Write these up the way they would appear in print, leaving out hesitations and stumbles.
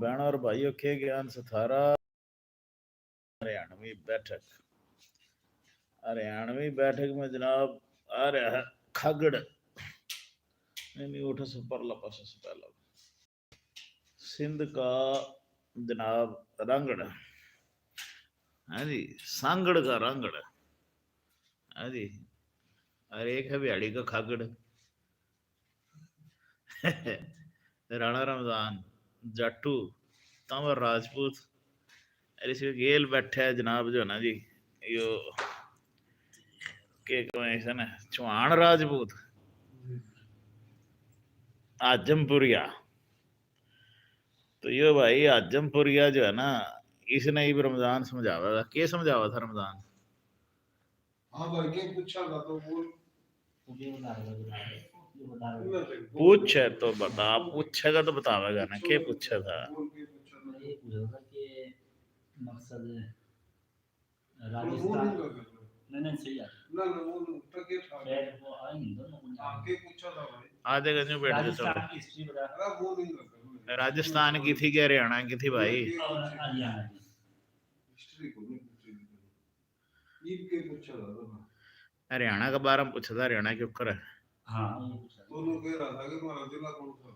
बहनों और भाइयों के ज्ञान से थारा हरियाणवी बैठक में जनाब आ रहा है खगड़ नहीं उठ से परला पास से पहला सिंध का जनाब रंगड़ है जी, सांगड़ का रंगड़ है जी, और एक है बिहाड़ी का खगड़ राणा रमजान जाटू तंवर राजपूत और इसमें गेल बैठा है जनाब जो है ना जी यो के कमेशन है चौहान राजपूत आजमपुरिया। तो यो भाई आजमपुरिया जो है ना इसने ही रमजान समझावा के समझावा था रमजान। हाँ भाई के पूछा था तो बोल पूछ है तो बता, पूछेगा तो बतावेगा ना के पूछा था। मकसद राजस्थान नहीं सही है ना वो तो के था वो आएंगे दोनों आके पूछा था भाई आधे गज में बैठ के राजस्थान चलो। की हिस्ट्री बता अरे वो नहीं लगा राजस्थान की थी कि हरियाणा की थी भाई? और हरियाणा की हिस्ट्री को नहीं पूछी ईद के पूछा था हरियाणा का बारे में पूछा था, हरियाणा के ऊपर है। हाँ दोनों कह रहा था कि हमारा जिला कौन सा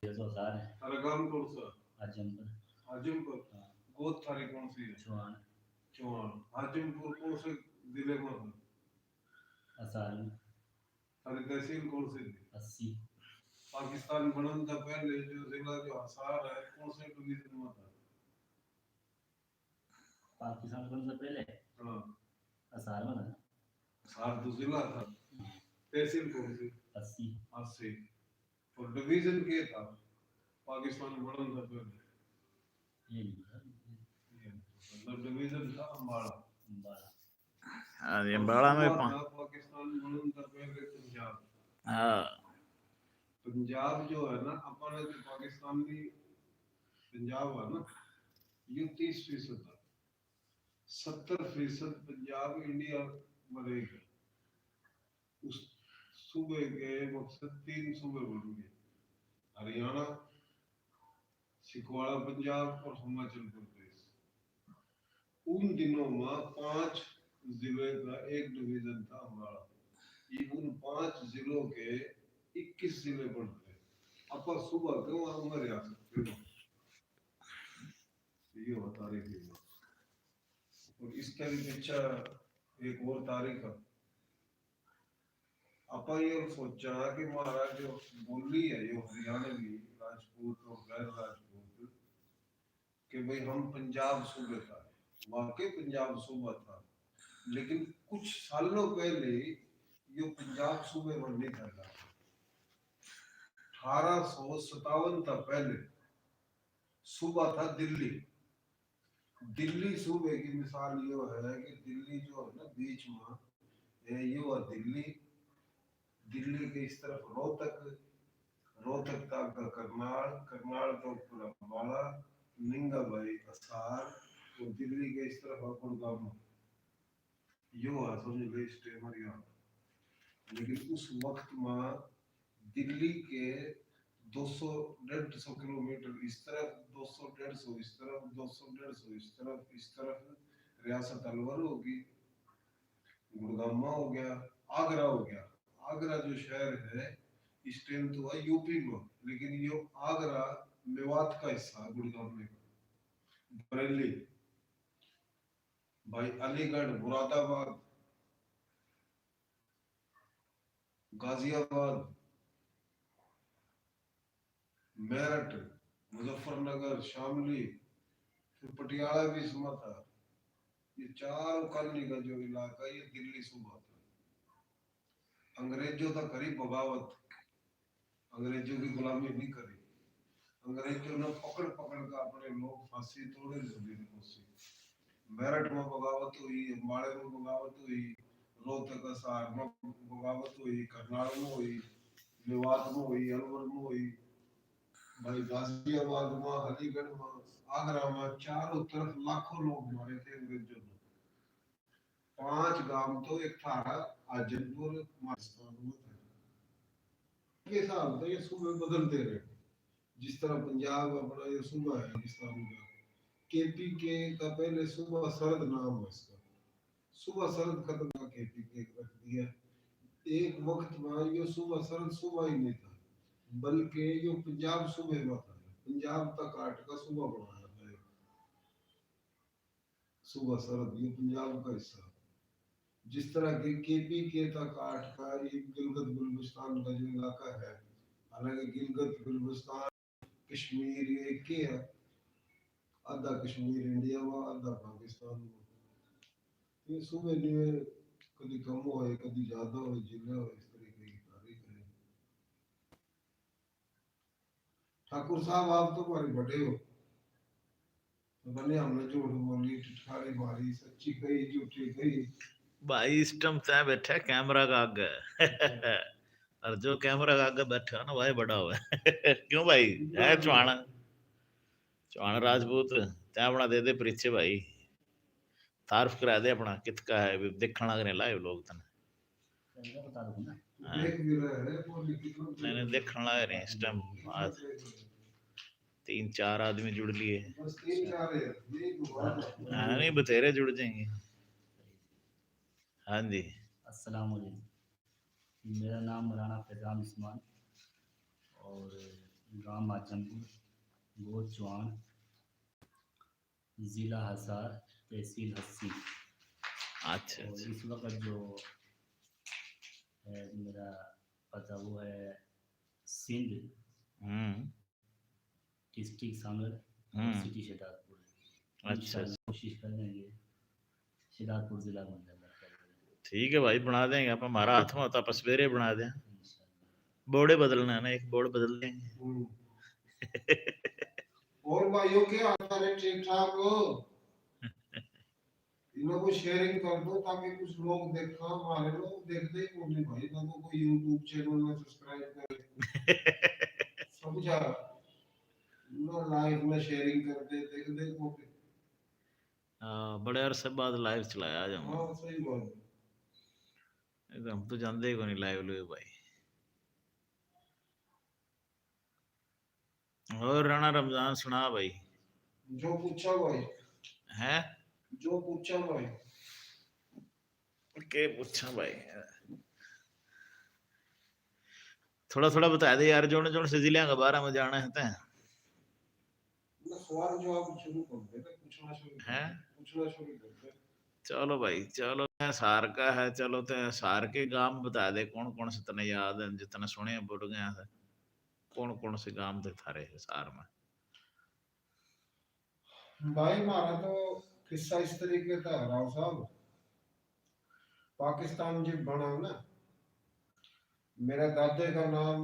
ये तो सारे तारा गांव कौन सा आजमपुर आजमपुर गोद थारी कौन सी है चौहान चौहान आजमपुर कौन से जिले में है असार में थारी तहसील कौन सी थी 80 पाकिस्तान बनने से पहले जो जिला जो हिसार है कौन से डिवीजन में था पाकिस्तान बनने से पहले हाँ असार में था हिसार तो जिला था तहसील कौन सी 80 80 और डिवीजन के था पाकिस्तान बनने से पहले ये मतलब डिवीजन था अम्बाड़ा हाँ जी, अम्बाड़ा में पाकिस्तान बनने से पहले पंजाब। हाँ पंजाब जो है ना अपने जो पाकिस्तानी पंजाब है ना ये 30% था 70% पंजाब इंडिया में रहेगा। उस सूबे के मकसद 3 सूबे बन गए हरियाणा सिखवाड़ा पंजाब और हिमाचल प्रदेश। उन दिनों में 5 जिले का एक डिवीजन था अम्बाड़ा। ये उन 5 जिलों के 21 जिले बनते अब सुबह क्यों उमर आ सकते हो ये बता रही थी। और इसका भी पीछा एक और तारीख है अपन ये सोचा कि महाराज जो बोली है ये हरियाणवी राजपूत और गैर राजपूत कि भाई हम पंजाब सूबे था वाकई पंजाब सूबा था लेकिन कुछ सालों पहले ये पंजाब सूबे में नहीं था 1857 तक पहले सूबा था दिल्ली। दिल्ली सूबे की मिसाल ये है कि दिल्ली जो है ना बीच में ये हुआ दिल्ली दिल्ली के इस तरफ रोहतक तक का करनाल करनाल तो पूरा अम्बाड़ा निंगा भाई असार और दिल्ली के इस तरफ गुड़गांव यो है समझ लो स्टेमरिया। लेकिन उस वक्त में दिल्ली के 200-150 किलोमीटर इस तरफ 200-150 इस तरफ 200-150 इस तरफ रियासत अलवर होगी गुड़गांव हो गया आगरा हो गया। आगरा जो शहर है इस टाइम तो है यूपी में लेकिन ये आगरा मेवात का हिस्सा है गुड़गांव में। बरेली भाई अलीगढ़ मुरादाबाद गाजियाबाद मेरठ मुजफ्फरनगर शामली फिर पटियाला भी इसमें था। ये चारों कॉलोनी का जो इलाका ये दिल्ली सूबा था। अंग्रेजों का करी बगावत अंग्रेजों की गुलामी नहीं करी। अंग्रेजों ने पकड़ पकड़ कर अपने लोग फांसी तोड़े देने की कोशिश। मेरठ में बगावत हुई अम्बाड़े में बगावत हुई रोहतक असार में बगावत हुई करनाल में हुई मेवात में हुई अलवर में हुई भाई गाजियाबाद में अलीगढ़ में आगरा में चारों तरफ लाखों लोग मारे थे अंग्रेजों ने। 5 गांव तो एक था आजमपुर मास्टर में थे। ये साल तो ये सूबे बदलते रहे जिस तरह पंजाब अपना ये सूबा है पाकिस्तान का, केपीके का पहले सूबा सरद नाम है इसका, सूबा सरद खत्म का केपीके रख दिया। एक वक्त में ये सूबा सरद सूबा ही नहीं था, बल्कि ये पंजाब सूबे में था, पंजाब तक काट का सूबा बनाया था, सूबा सरद ये पंजाब का हिस्सा। जिस तरह के केपी के तक काट का ये गिलगित बल्तिस्तान का जो इलाका है, हालांकि गिलगित बल्तिस्तान कश्मीर ये एक ही है, आधा कश्मीर इंडिया में आधा पाकिस्तान में। ये सूबे लिए कभी कम हो कभी ज्यादा हो, जिले हो, इस तरीके की तारीख है। ठाकुर साहब आप तो हमारे बड़े हो, तो बने हमने झूठ बोली, ठिठारी मारी, सच्ची कही झूठी कही। भाई इस टाइम तय बैठा है कैमरा का आगे और जो कैमरा का आगे बैठा है ना भाई बड़ा हुआ है क्यों भाई है चौहान, चौहान राजपूत तय अपना दे दे परिचय भाई, तारफ करा दे अपना कितका है देखने लग रहे लाइव लोग तने चलिए बता दूँ ना। हाँ, देख भी रहे हैं बोली कितना नहीं देखने लग रहे हैं इस टाइम आज 3-4 आदमी जुड़ लिए, बस 3-4 है, यही हुआ है। हाँ नहीं बतेरे जुड़ जाएंगे। हाँ जी अस्सलाम वालेकुम, मेरा नाम राणा फैजान उस्मान और गांव माचमपुर, गोद चौहान, ज़िला हिसार, तहसील हस्सी। अच्छा और अच्छा इस वक्त जो है मेरा पता वो है सिंध डिस्ट्रिक्ट सांगल और सिटी शिदातपुर। अच्छा इंशाल्लाह कोशिश कर लेंगे शिदातपुर ज़िला बन जाएगा। ठीक है भाई बना देंगे आप, हमारा हाथ में होता आप सवेरे बना दें, इंशाल्लाह। बोर्डे बदलना है ना, एक बोर्ड बदल देंगे और भाइयों के हाल है, ठीक ठाक हो? इनको को शेयरिंग कर दो ताकि कुछ लोग देखा, हमारे लोग देखते ही बोले भाई ना तो कोई यूट्यूब चैनल में सब्सक्राइब करे समझा ना, लाइव में शेयरिंग कर दे, देख दे को। बड़े अरसे बाद लाइव चलाया आज हम, हाँ सही बात है। हम तो जानते ही को नहीं लाइव लो भाई। और राणा रमजान सुना भाई, जो पूछा भाई, हैं जो पूछा भाई, के पूछा भाई, थोड़ा थोड़ा बता दे यार, जोन जोन से जिले के बारे में जाना है तो ना सवाल जवाब शुरू कर दे, पूछना शुरू कर हैं। दे, पूछना शुरू कर दे। चलो भाई चलो, सार का है, चलो तो सार के गांव बता दे कौन कौन से तने याद है, जितने सुने बुढ़ गए हैं, कौन कौन से गांव थे थारे सार में। भाई हमारा तो किस्सा इस तरीके का है राव साहब, पाकिस्तान जब बना ना, मेरे दादे का नाम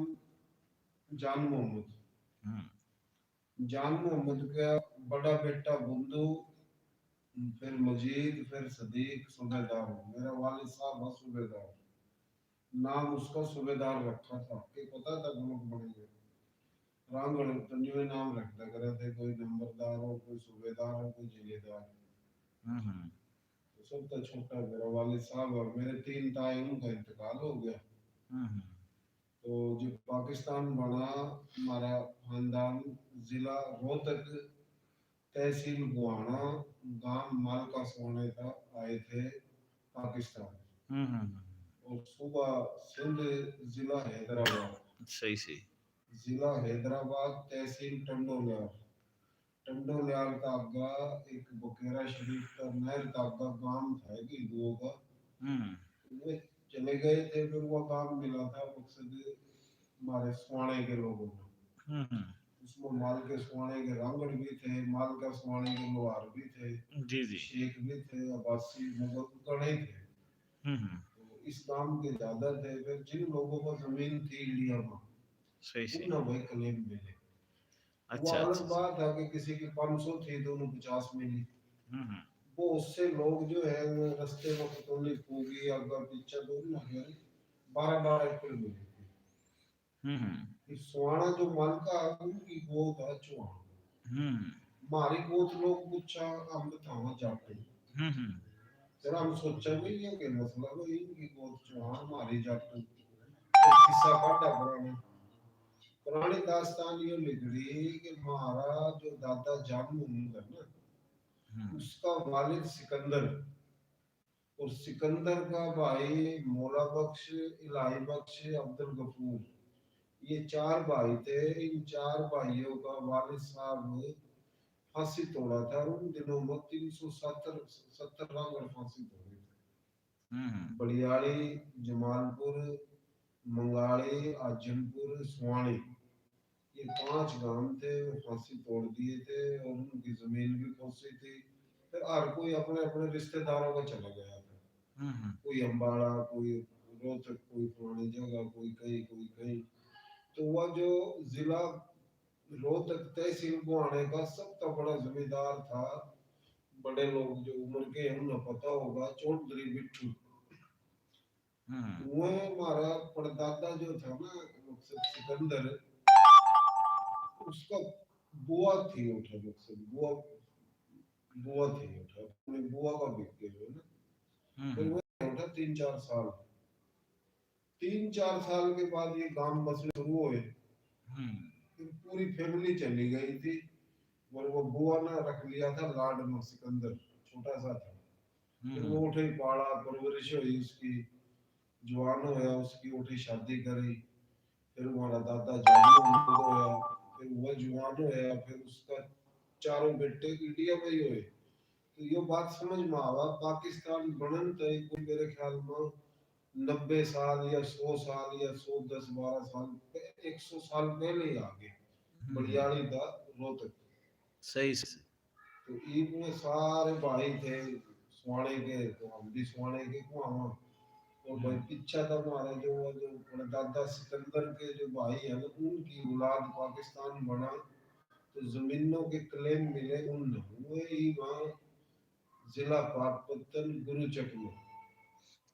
जान मोहम्मद, जान मोहम्मद का बड़ा बेटा बुंदू, फिर मजीद, फिर सदीक, सूबेदार। मेरा वालिद साहब था सूबेदार, नाम उसका सूबेदार रखा था कि पता था मुल्क बनेंगे, रामगढ़ तंजुए नाम रखता करे थे, कोई नंबरदार हो, कोई सूबेदार हो, कोई जिलेदार। तो सबसे छोटा मेरा वालिद साहब और मेरे 3 ताए, उनका इंतकाल हो गया। तो जब पाकिस्तान बना, हमारा खानदान जिला रोहतक, तहसील गुआना, गांव मालका सोने का आए थे पाकिस्तान, और सूबा सिंध, जिला हैदराबाद, सही सही, जिला हैदराबाद, तहसील टंडोलियाल, टंडोलियाल का आगा एक बकेरा शरीफ का नहर का आगा गांव था कि दो का, वे चले गए थे, फिर वो गांव मिला था मकसद हमारे स्वाने के लोगों को। उसमें माल के स्वाने के रांगड़ भी थे, माल का स्वाने के लोहार भी थे, जी जी, शेख भी थे, अब्बासी मुगल गणे थे। तो इस गांव के ज्यादा थे, फिर जिन लोगों को जमीन थी इंडिया में, सही सही, उन्हें वही क्लेम मिले। वो अच्छा अलग अच्छा, बात है कि किसी की 500 थी तो उन्हें 50 मिली। वो उससे लोग जो है वो रास्ते में खतौनी होगी, अगर पीछे तो ना 12-12 एकड़ मिली थी। इस सुहाना जो मालका उनकी गोद है चौहान, हमारी गोद लोग पूछा हम बतावा जाते, फिर हम सोचा भी ये के मसला है, इनकी गोद चौहान हमारी जाट, तो किस्सा काटा पुराना। पुरानी दास्तान ये लिख रही कि हमारा जो दादा जान महमूद है ना, उसका वालिद सिकंदर, और सिकंदर का भाई मौला बख्श, इलाही बख्श, अब्दुल गफूर, ये चार भाई थे। इन चार भाइयों का वालिद साहब फांसी तोड़ा था, और उन दिनों में 370 रांगड़ फांसी तोड़ी थी। बड़ियाली, जमालपुर, मंगाड़ी, आजमपुर, स्वाणी, ये 5 गांव थे, वो फांसी तोड़ दिए थे, और उनकी जमीन भी फंसी थी। फिर हर कोई अपने अपने रिश्तेदारों का चला गया था, कोई अम्बाड़ा, कोई रोहतक, कोई फलानी जगह, कोई कहीं, कोई कहीं। तो वह जो जिला रोहतक तहसील गुआने का सबसे बड़ा जमींदार था, बड़े लोग जो उम्र के हैं उन्हें पता होगा, चौधरी बिट्टू। वो हमारा परदादा जो था ना, मकसद सिकंदर, उसका बुआ थी उठा, मकसद बुआ, बुआ थी उठा, अपनी बुआ का बिक गया ना। फिर वो उठा 3-4 साल, 3-4 साल के बाद ये गांव बसने शुरू हुए। फिर पूरी फैमिली चली गई थी, और वो बुआ ने रख लिया था लाड में सिकंदर, छोटा सा था। फिर वो उठे, पाला, परवरिश हुई उसकी, जवान होया, उसकी उठी शादी करी। फिर हमारा दादा जानी होया, फिर वो जवान होया, फिर उसका चारों बेटे इंडिया में ही हुए। तो ये बात समझ में आवा, पाकिस्तान बनन तय कोई मेरे ख्याल में 90 साल या 100 साल या 110-12 साल, 100 साल पहले ही आगे बलियाड़ी था रोहतक। सही से। तो ईद में सारे भाई थे स्वाणे के, तो हम भी स्वाणे के को हम, और भाई पीछा था हमारा जो अपने दादा सिकंदर के जो भाई है ना, उनकी औलाद पाकिस्तान बना, तो जमीनों के क्लेम मिले उन हुए ही वहाँ जिला पाकपतन गुरुचक में।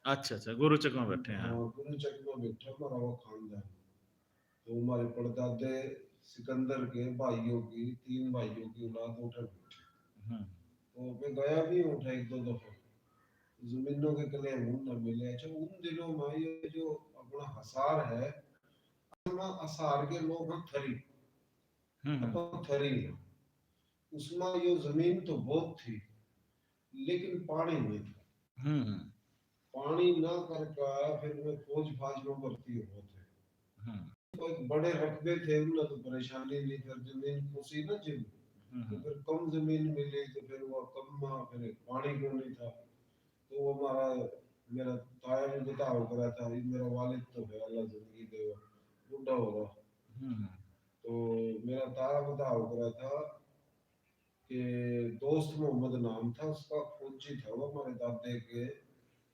अच्छा अच्छा, गुरुचक में बैठे हैं। हाँ, गुरुचक में बैठा हमारा वो खानदान। तो हमारे परदादे सिकंदर के भाइयों की, 3 भाइयों की औलाद उठा बैठी। तो मैं गया भी उठा 1-2 दफा, जमीनों के क्लेम न मिले। अच्छा, उन दिनों में ये जो अपना हसार है, हसार के लोग हैं थरी, अपन थरी है, उसमें ये जमीन तो बहुत थी, लेकिन पानी नहीं था। पानी ना करके फिर वो फौज फाज में भर्ती हुए थे। तो एक बड़े रकबे थे, उन्हें तो परेशानी नहीं, फिर जमीन खुशी ना जिन, तो फिर कम जमीन मिली, तो फिर वो कम में फिर पानी क्यों नहीं था। तो वो हमारा, मेरा ताया ने बताओ करा था, ये मेरा वालिद तो है, अल्लाह जिंदगी दे, बूढ़ा हो रहा। तो मेरा ताया बताओ करा था कि दोस्त मोहम्मद नाम था उसका, फौजी था वो, हमारे दादे के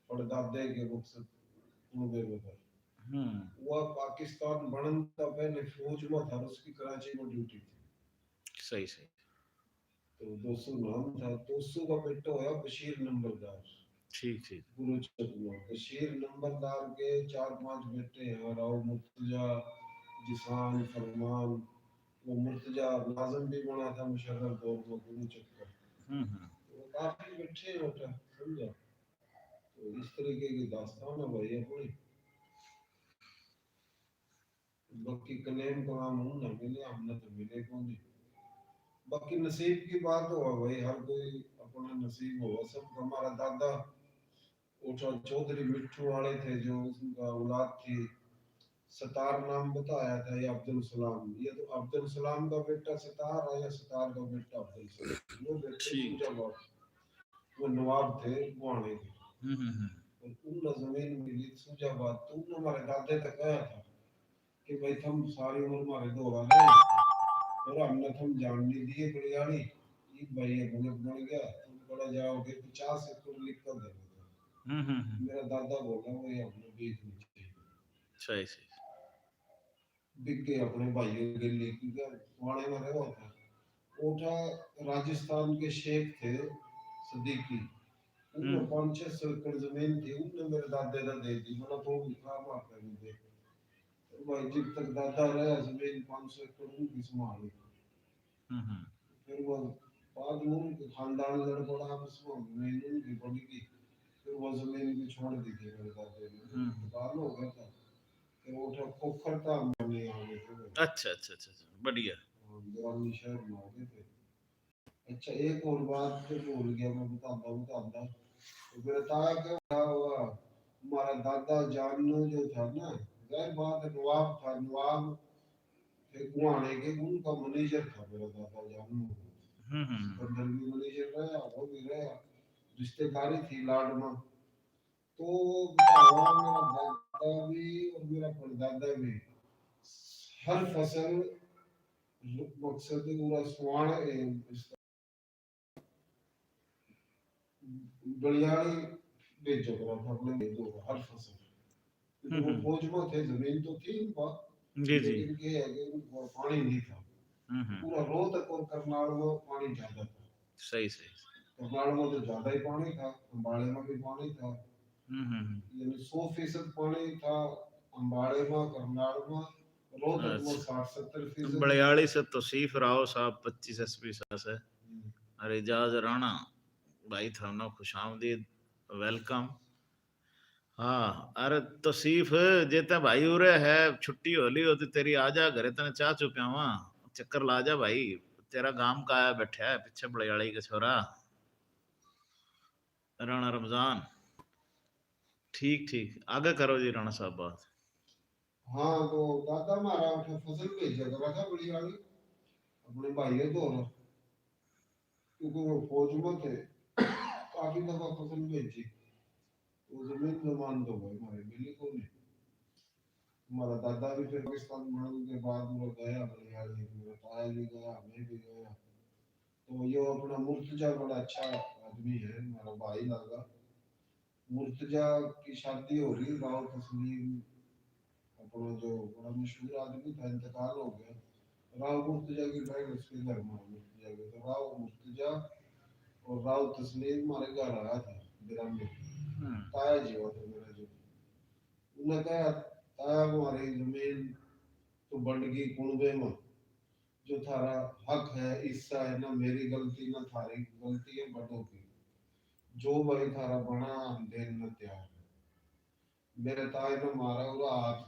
और दादे के मकसद कुनबे में था। वो पाकिस्तान बनने से पहले फौज में था, उसकी कराची में ड्यूटी थी। सही सही। तो दोस्तों नाम था, दोस्तों का बेटा होया बशीर नंबरदार। ठीक ठीक। गुरुचक में बशीर नंबरदार के 4-5 बेटे हैं, राव मुर्तजा, जिसान, फरमान। वो मुर्तजा नाज़िम भी बना था मुशर्रफ दौर में गुरुचक का। तो काफी बेटे होता, समझा। तो इस तरीके की दास्तान है भाई अपनी। बाकी क्लेम का हम ना मिले, हमने तो मिले कौन नहीं। बाकी नसीब की बात हो भाई, हर कोई अपना नसीब हो। सब हमारा दादा उठा चौधरी मिट्ठू वाले थे, जो उनका औलाद थी, सतार नाम बताया था, ये अब्दुल सलाम, ये तो अब्दुल सलाम का बेटा सतार है, या सतार का बेटा अब्दुल सलाम, वो बेटे सूजाबाद, वो नवाब थे गुआने के। और उन जमीन मिली सूजाबाद, तो उन हमारे दादे तक आया था कि भाई तुम सारी उम्र हमारे दौरा रहे, और हमने तुम जान नहीं दिए बड़ियाड़ी, ये भाई ये बन गया, तुम बड़ा जाओगे 50 एकड़ लिख कर दे। मेरा दादा बोला वो ये हमने बेचनी चाहिए। सही सही। बिक गए अपने भाइयों के लिए, क्योंकि वाणे में रहा था। कोटा राजस्थान के शेख थे सदीकी, उनमें 500-600 एकड़ जमीन थी, उनने मेरे दादे ने दे दी, बोला तो लिखा मारता मुझे। तो भाई जब तक दादा रहा जमीन 500 एकड़ उनकी संभाली। फिर वो बाद में उनके खानदान लड़ पड़ा आपस में, जमीन उनकी पड़ी की। फिर वो जमीन भी छोड़ दी थी मेरे दादे ने, इंतकाल हो गया था। ਤੇ ਉਹ ਤਾਂ ਕੋਖਰ ਤਾਂ ਮੰਨੇ ਆ ਗਏ थे। अच्छा अच्छा अच्छा अच्छा, बढ़िया। ग्रामीण शहर में आ गए थे। अच्छा एक और बात तो भूल गया मैं बताता तो मेरा ताया क्या हुआ हमारा दादा जानू जो था ना जाहिर बात है नवाब था नवाब थे गुआने के उनका मैनेजर था मेरा दादा जानू हम्म। सिकंदर भी मैनेजर रहा वो भी रहा रिश्तेदारी थी लाडमा तो बताओ मेरा दादा भी और मेरा परदादा भी हर फसल मकसद पूरा स्वाण बलियाड़ी बेचो करा था अपने बेचो हर फसल क्योंकि वो फौज में थे जमीन तो थी उनका जी जी। लेकिन ये है कि उनको पानी नहीं था पूरा रोहतक और करनाल में पानी ज्यादा था सही सही। करनाल में तो ज्यादा ही पानी था अम्बाड़े में भी पानी था यानी 100% पानी था अम्बाड़े में करनाल में रोहतक में अच्छा 60-70%। बड़ियाली से तौसीफ राव साहब 25 एसपी से और एजाज राणा भाई था ना खुश आमदीद वेलकम। हाँ अरे तौसीफ जेता भाई उरे है छुट्टी होली होती तेरी आजा घरे तने चाह चु पियावा चक्कर ला जा भाई तेरा गांव का आया बैठा है पीछे बड़ियाली का छोरा राणा रमजान। ठीक ठीक आगे करो जी राणा साहब बात। हाँ तो दादा हमारा फसल भेजा करा था बड़ी वाली अपने भाई है तो क्योंकि वो फौज में थे काफी दफा फसल भेजी वो जमीन जमान तो भाई हमारे मिली को नहीं हमारा दादा भी फिर पाकिस्तान बनने के बाद वो गया बड़ी वाली मेरा ताया भी गया मैं भी गया तो ये अपना मुर्तजा बड़ा अच्छा आदमी है हमारा भाई लगा मुर्तजा की शादी हो रही राव तस्लीम अपना जो बड़ा मशहूर आदमी था इंतकाल हो गया राव मुर्तजा की बहन उसके घर में मुर्तजा के तो राव मुर्तजा और राव तस्लीम हमारे घर आया था बिराम में ताया जी हुआ था मेरा जो उन्हें कहा ताया हमारी जमीन तो बंड गई कुनबे में जो थारा हक है हिस्सा है ना मेरी गलती ना थारी गलती है बड़ों की जो भाई थारा बना हम देने तैयार है मेरे ताए ने मारा और हाथ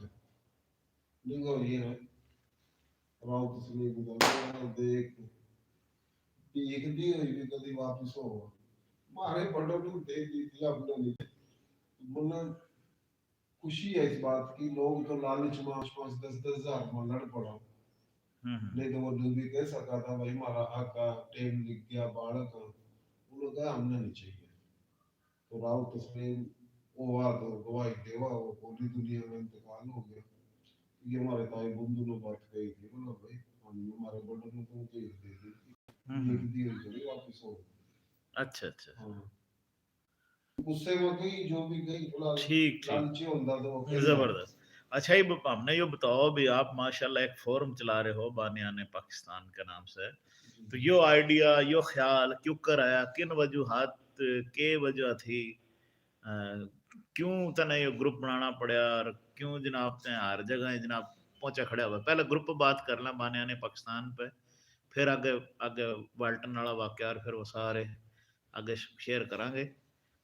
निगो ये है राव तस्लीम का देख भीख दी हुई भी कभी वापस हो मारे बड़ों ने दे दी थी अपने लिए मुन्ना खुशी है इस बात की लोग तो लालच में 5-10 हजार में लड़ पड़ा नहीं तो वो दिल भी कह सका था भाई हमारा हक का टेम लिख गया बालक उन्होंने कहा हमने नहीं चाहिए तो राव तस्लीम वो हुआ तो गवाही देवा वो पूरी दुनिया में इंतकाल हो गया ये हमारे ताई बंधु ने बात कही थी बोला भाई हम हमारे बड़ों ने तो दे दी लिख दी हुई थोड़ी वापस हो अच्छा अच्छा हाँ गुस्से में गई जो भी गई थोड़ा ठीक ठीक लालची होता तो वो कहना जबरदस्त। अच्छा ये हमने ये बताओ भी आप माशाल्लाह एक फोरम चला रहे हो बानियाने पाकिस्तान के नाम से तो यो आइडिया यो ख्याल क्यों कर आया किन वजूहात के वजह थी क्यों तने ये ग्रुप बनाना पड़ा और क्यों जनाब ते हर जगह जनाब पहुंचा खड़ा हुआ पहले ग्रुप बात कर लें बानियाने पाकिस्तान पे फिर आगे आगे वाल्टन वाला वाक्य और फिर वो सारे आगे शेयर करांगे।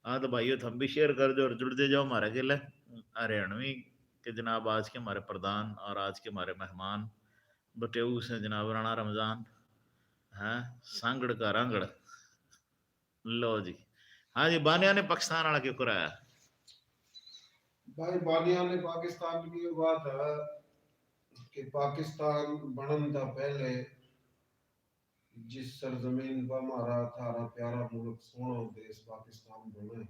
हाँ तो भाइयों हम भी शेयर कर दो और जुड़ते जाओ हमारे गिले हरियाणवी के जनाब आज के हमारे प्रधान और आज के हमारे मेहमान बटेऊ से जनाब राणा रमजान हैं सांगड़ का रंगड़ लो जी। हाँ जी बानिया ने पाकिस्तान वाला क्यों कराया भाई बानिया ने पाकिस्तान की ये बात है कि पाकिस्तान बनन था पहले जिस सरजमीन पर हमारा थारा प्यारा मुल्क सोना देश पाकिस्तान बने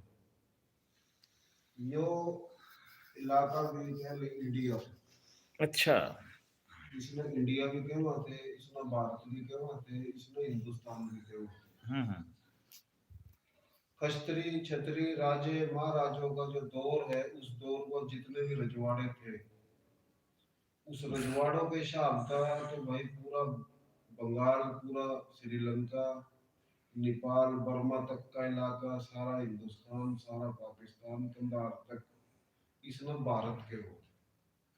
यो इलाका भी पहले इंडिया अच्छा इसने इंडिया भी कहा थे इसने भारत भी कहा थे इसने हिंदुस्तान भी कहा हम्म। खस्त्री छत्री राजे महाराजों का जो दौर है उस दौर को जितने भी रजवाड़े थे उस रजवाड़ों के हिसाब था तो भाई पूरा बंगाल पूरा श्रीलंका नेपाल बर्मा तक का इलाका सारा हिंदुस्तान सारा पाकिस्तान कंधार तक इसने भारत के हो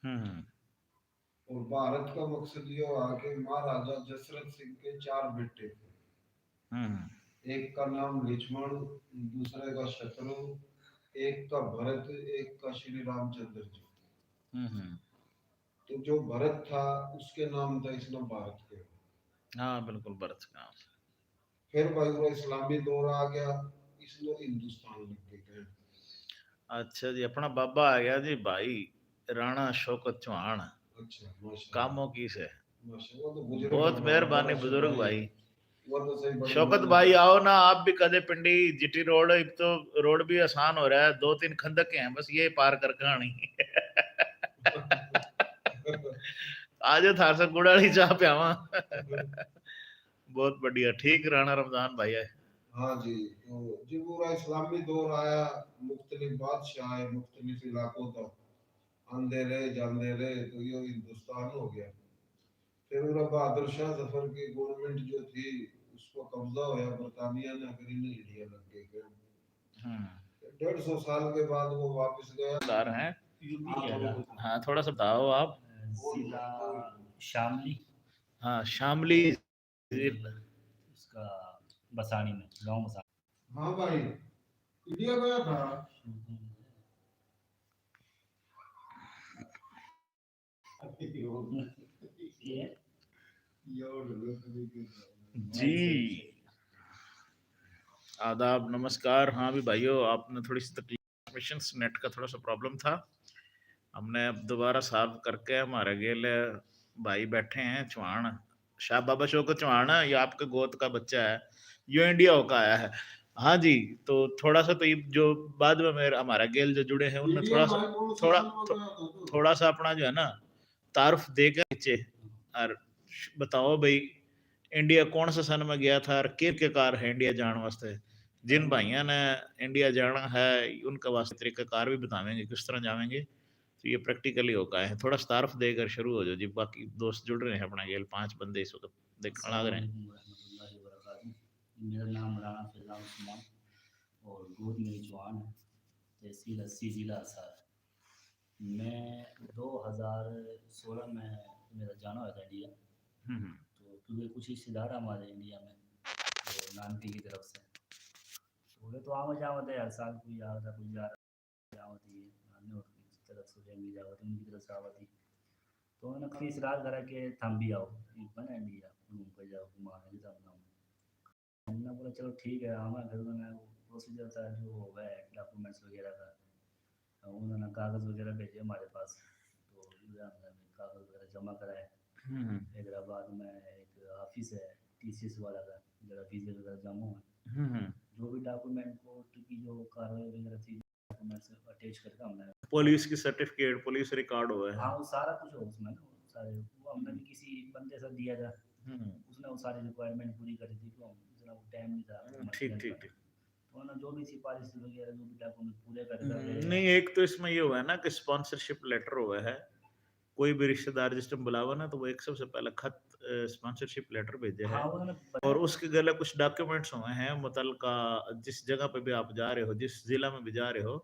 हम्म और भारत का मकसद ये हुआ कि महाराजा जसरथ सिंह के 4 बेटे थे एक का नाम लक्ष्मण दूसरे का शत्रु एक का भरत एक का श्री रामचंद्र जी। तो जो भरत था उसके नाम था, इसने भारत के। हाँ बिल्कुल, भरत का। फिर भाई वो इस्लामी दौर आ गया, इसमें हिंदुस्तान लग गए कहने। अच्छा जी, अपना बाबा आ गया जी भाई राणा शौकत चौहान, अच्छा माशाल्लाह। कामों की से। माशाल्लाह, वो तो बुजुर्ग बहुत हमारा मेहरबानी बड़ा बुजुर्ग भाई। भाई। वो तो सही बड़ी शौकत मेहनत भाई है। आओ ना आप भी कदे पिंडी जीटी रोड, एक तो रोड भी आसान हो रहा है, 2-3 खंदक हैं बस ये पार कर कहानी। आज थार से गुड़ाली चाह पे आवा। बहुत बढ़िया, ठीक राणा रमजान भाई है। हाँ जी, तो जब पूरा इस्लामी दौर आया, मुख्तलिफ बादशाह आए मुख्तलिफ इलाकों तक, आंदे रहे जाते रहे, तो ये हिंदुस्तान हो गया। फिर पूरा बहादुर शाह जफर की गवर्नमेंट जो थी, उसको कब्जा होया बरतानिया ने, फिर इन्हें इंडिया लग गए। हम्म। 150 साल के बाद वो वापस गया। दार हैं। यूपी हाँ के थोड़ी था। बहुत। हाँ थोड़ा सा बताओ आप। जिला शामली, हाँ शामली। उसका बसानी में, गांव बसानी। हाँ भाई, इंडिया गया था। ये जी आदाब नमस्कार। हाँ भी भाइयों, आपने थोड़ी सी तकलीफ, नेट का थोड़ा सा प्रॉब्लम था, हमने अब दोबारा सॉल्व करके, हमारे गेल भाई बैठे हैं चौहान, शाह बाबा शौकत चौहान है, ये आपके गोद का बच्चा है, यो इंडिया होकर आया है। हाँ जी, तो थोड़ा सा तो ये जो बाद में मेरे हमारा गेल जो जुड़े हैं उनने इंडिया थोड़ा सा भाई कौन सा थोड़ा सन में थो, गया था तो? थोड़ा सा अपना जो है ना तारुफ देकर नीचे, और बताओ भाई इंडिया कौन सा सन में गया था और के कार है इंडिया जाने वास्ते। जिन भाइयों ने इंडिया जाना है उनका वास्ते तरीकाकार भी बतावेंगे किस तरह जावेंगे, तो ये प्रैक्टिकली होगा है। थोड़ा स्टार्फ देकर शुरू हो जाओ जी, बाकी दोस्त जुड़ रहे हैं अपना गेल 5 बंदे इस वक्त देखने लग रहे हैं। मेरा नाम राणा फैजान उस्मान और गोद मेरी चौहान है, तहसील अस्सी, ज़िला हिसार। मैं 2016 में मेरा जाना हुआ था इंडिया, हम्म, तो क्योंकि कुछ रिश्तेदार हमारे इंडिया में, तो नानकी की तरफ से, बोले तो आवा जावा था हर साल, कोई आ रहा कोई जा रहा जावा थी, नानी और की तरफ से फैमिली जावा थी, उनकी तरफ से आवा थी। तो उन्होंने काफ़ी इसरार करा कि थम भी आओ, एक बना इंडिया घूम कर जाओ, घुमा ले जाओ ना। हमने बोला चलो ठीक है, हमारे घर में वो प्रोसीजर था जो हो गया है डॉक्यूमेंट्स वगैरह का, तो उन्होंने कागज़ वगैरह भेजे हमारे पास, तो ये हमने कागज़ वगैरह जमा कराए। हम्म, हैदराबाद में एक ऑफिस है TCS वाला का, जरा वीज़े वगैरह जमा हुए, हम्म। जो भी डॉक्यूमेंट कोर्ट की जो कार्रवाई वगैरह थी, डॉक्यूमेंट्स अटैच करके हमने, पुलिस की सर्टिफिकेट, पुलिस रिकॉर्ड हुआ है। हाँ वो सारा कुछ हो उसमें ना, वो सारे वो हमने भी किसी बंदे से दिया था, हम्म, उसने वो सारी रिक्वायरमेंट पूरी करी थी, तो हम इतना वो टाइम नहीं था ठीक मंथ ठीक का, ठीक। तो उन्होंने जो भी सिफारिश वगैरह जो भी डॉक्यूमेंट पूरे कर कर नहीं, एक तो इसमें ये हुआ है ना कि स्पॉन्सरशिप लेटर हुआ है, कोई भी रिश्तेदार जिस टाइम बुलावा ना, तो वो एक सबसे पहले खत स्पॉन्सरशिप लेटर भेजे है, हाँ उन्होंने और उसके गले कुछ डॉक्यूमेंट्स हुए हैं मुतलका, जिस जगह पे भी आप जा रहे हो, जिस जिला में भी जा रहे हो,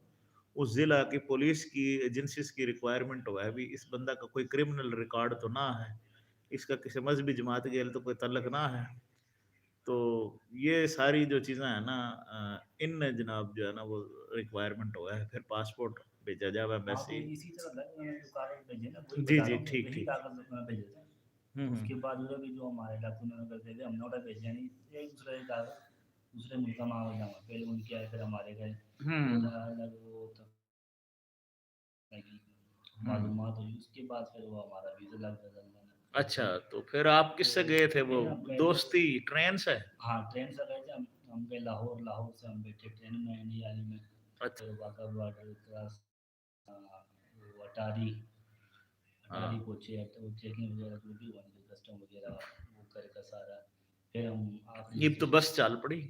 उस जिला की पुलिस की एजेंसीज की रिक्वायरमेंट हुआ है भी इस बंदा का कोई क्रिमिनल रिकॉर्ड तो ना है, इसका किसी मजहबी जमात गेल तो कोई तल्लक ना है। तो ये सारी जो चीज़ें हैं ना, इन जनाब जो है ना वो रिक्वायरमेंट हुआ है, फिर पासपोर्ट भेजा जाए हाँ तो एम्बेसी। इसी तरह था कि उन्होंने जो कागज भेजे ना, वही जी बता जी, रहा हूँ, ठीक वही ठीक। कागज उसने भेजे थे। उसके बाद उधर भी जो हमारे डॉक्यूमेंट करते थे, हमने उधर भेजे नहीं, एक दूसरे के कागज दूसरे मुल्क में आ जाओ, पहले उनके आए फिर हमारे गए, तो हम्म, अलग वो तक हम्म। मालूमात हुई, उसके बाद फिर वो हमारा वीज़ा लग गया था। अच्छा, तो फिर आप किससे तो गए थे वो, फिर हम गए थे, दोस्ती ट्रेन से? हाँ ट्रेन से गए थे हम गए लाहौर, लाहौर से हम बैठे ट्रेन में नियाली में, अच्छा। फिर वाघा बॉर्डर क्रॉस, वो अटारी, अटारी हाँ, पहुँचे, तो चेकिंग वगैरह जो भी हुआ, कस्टम वगैरह वो करके सारा, फिर हम आखिरी ये तो स्टेशन, बस चाल पड़ी।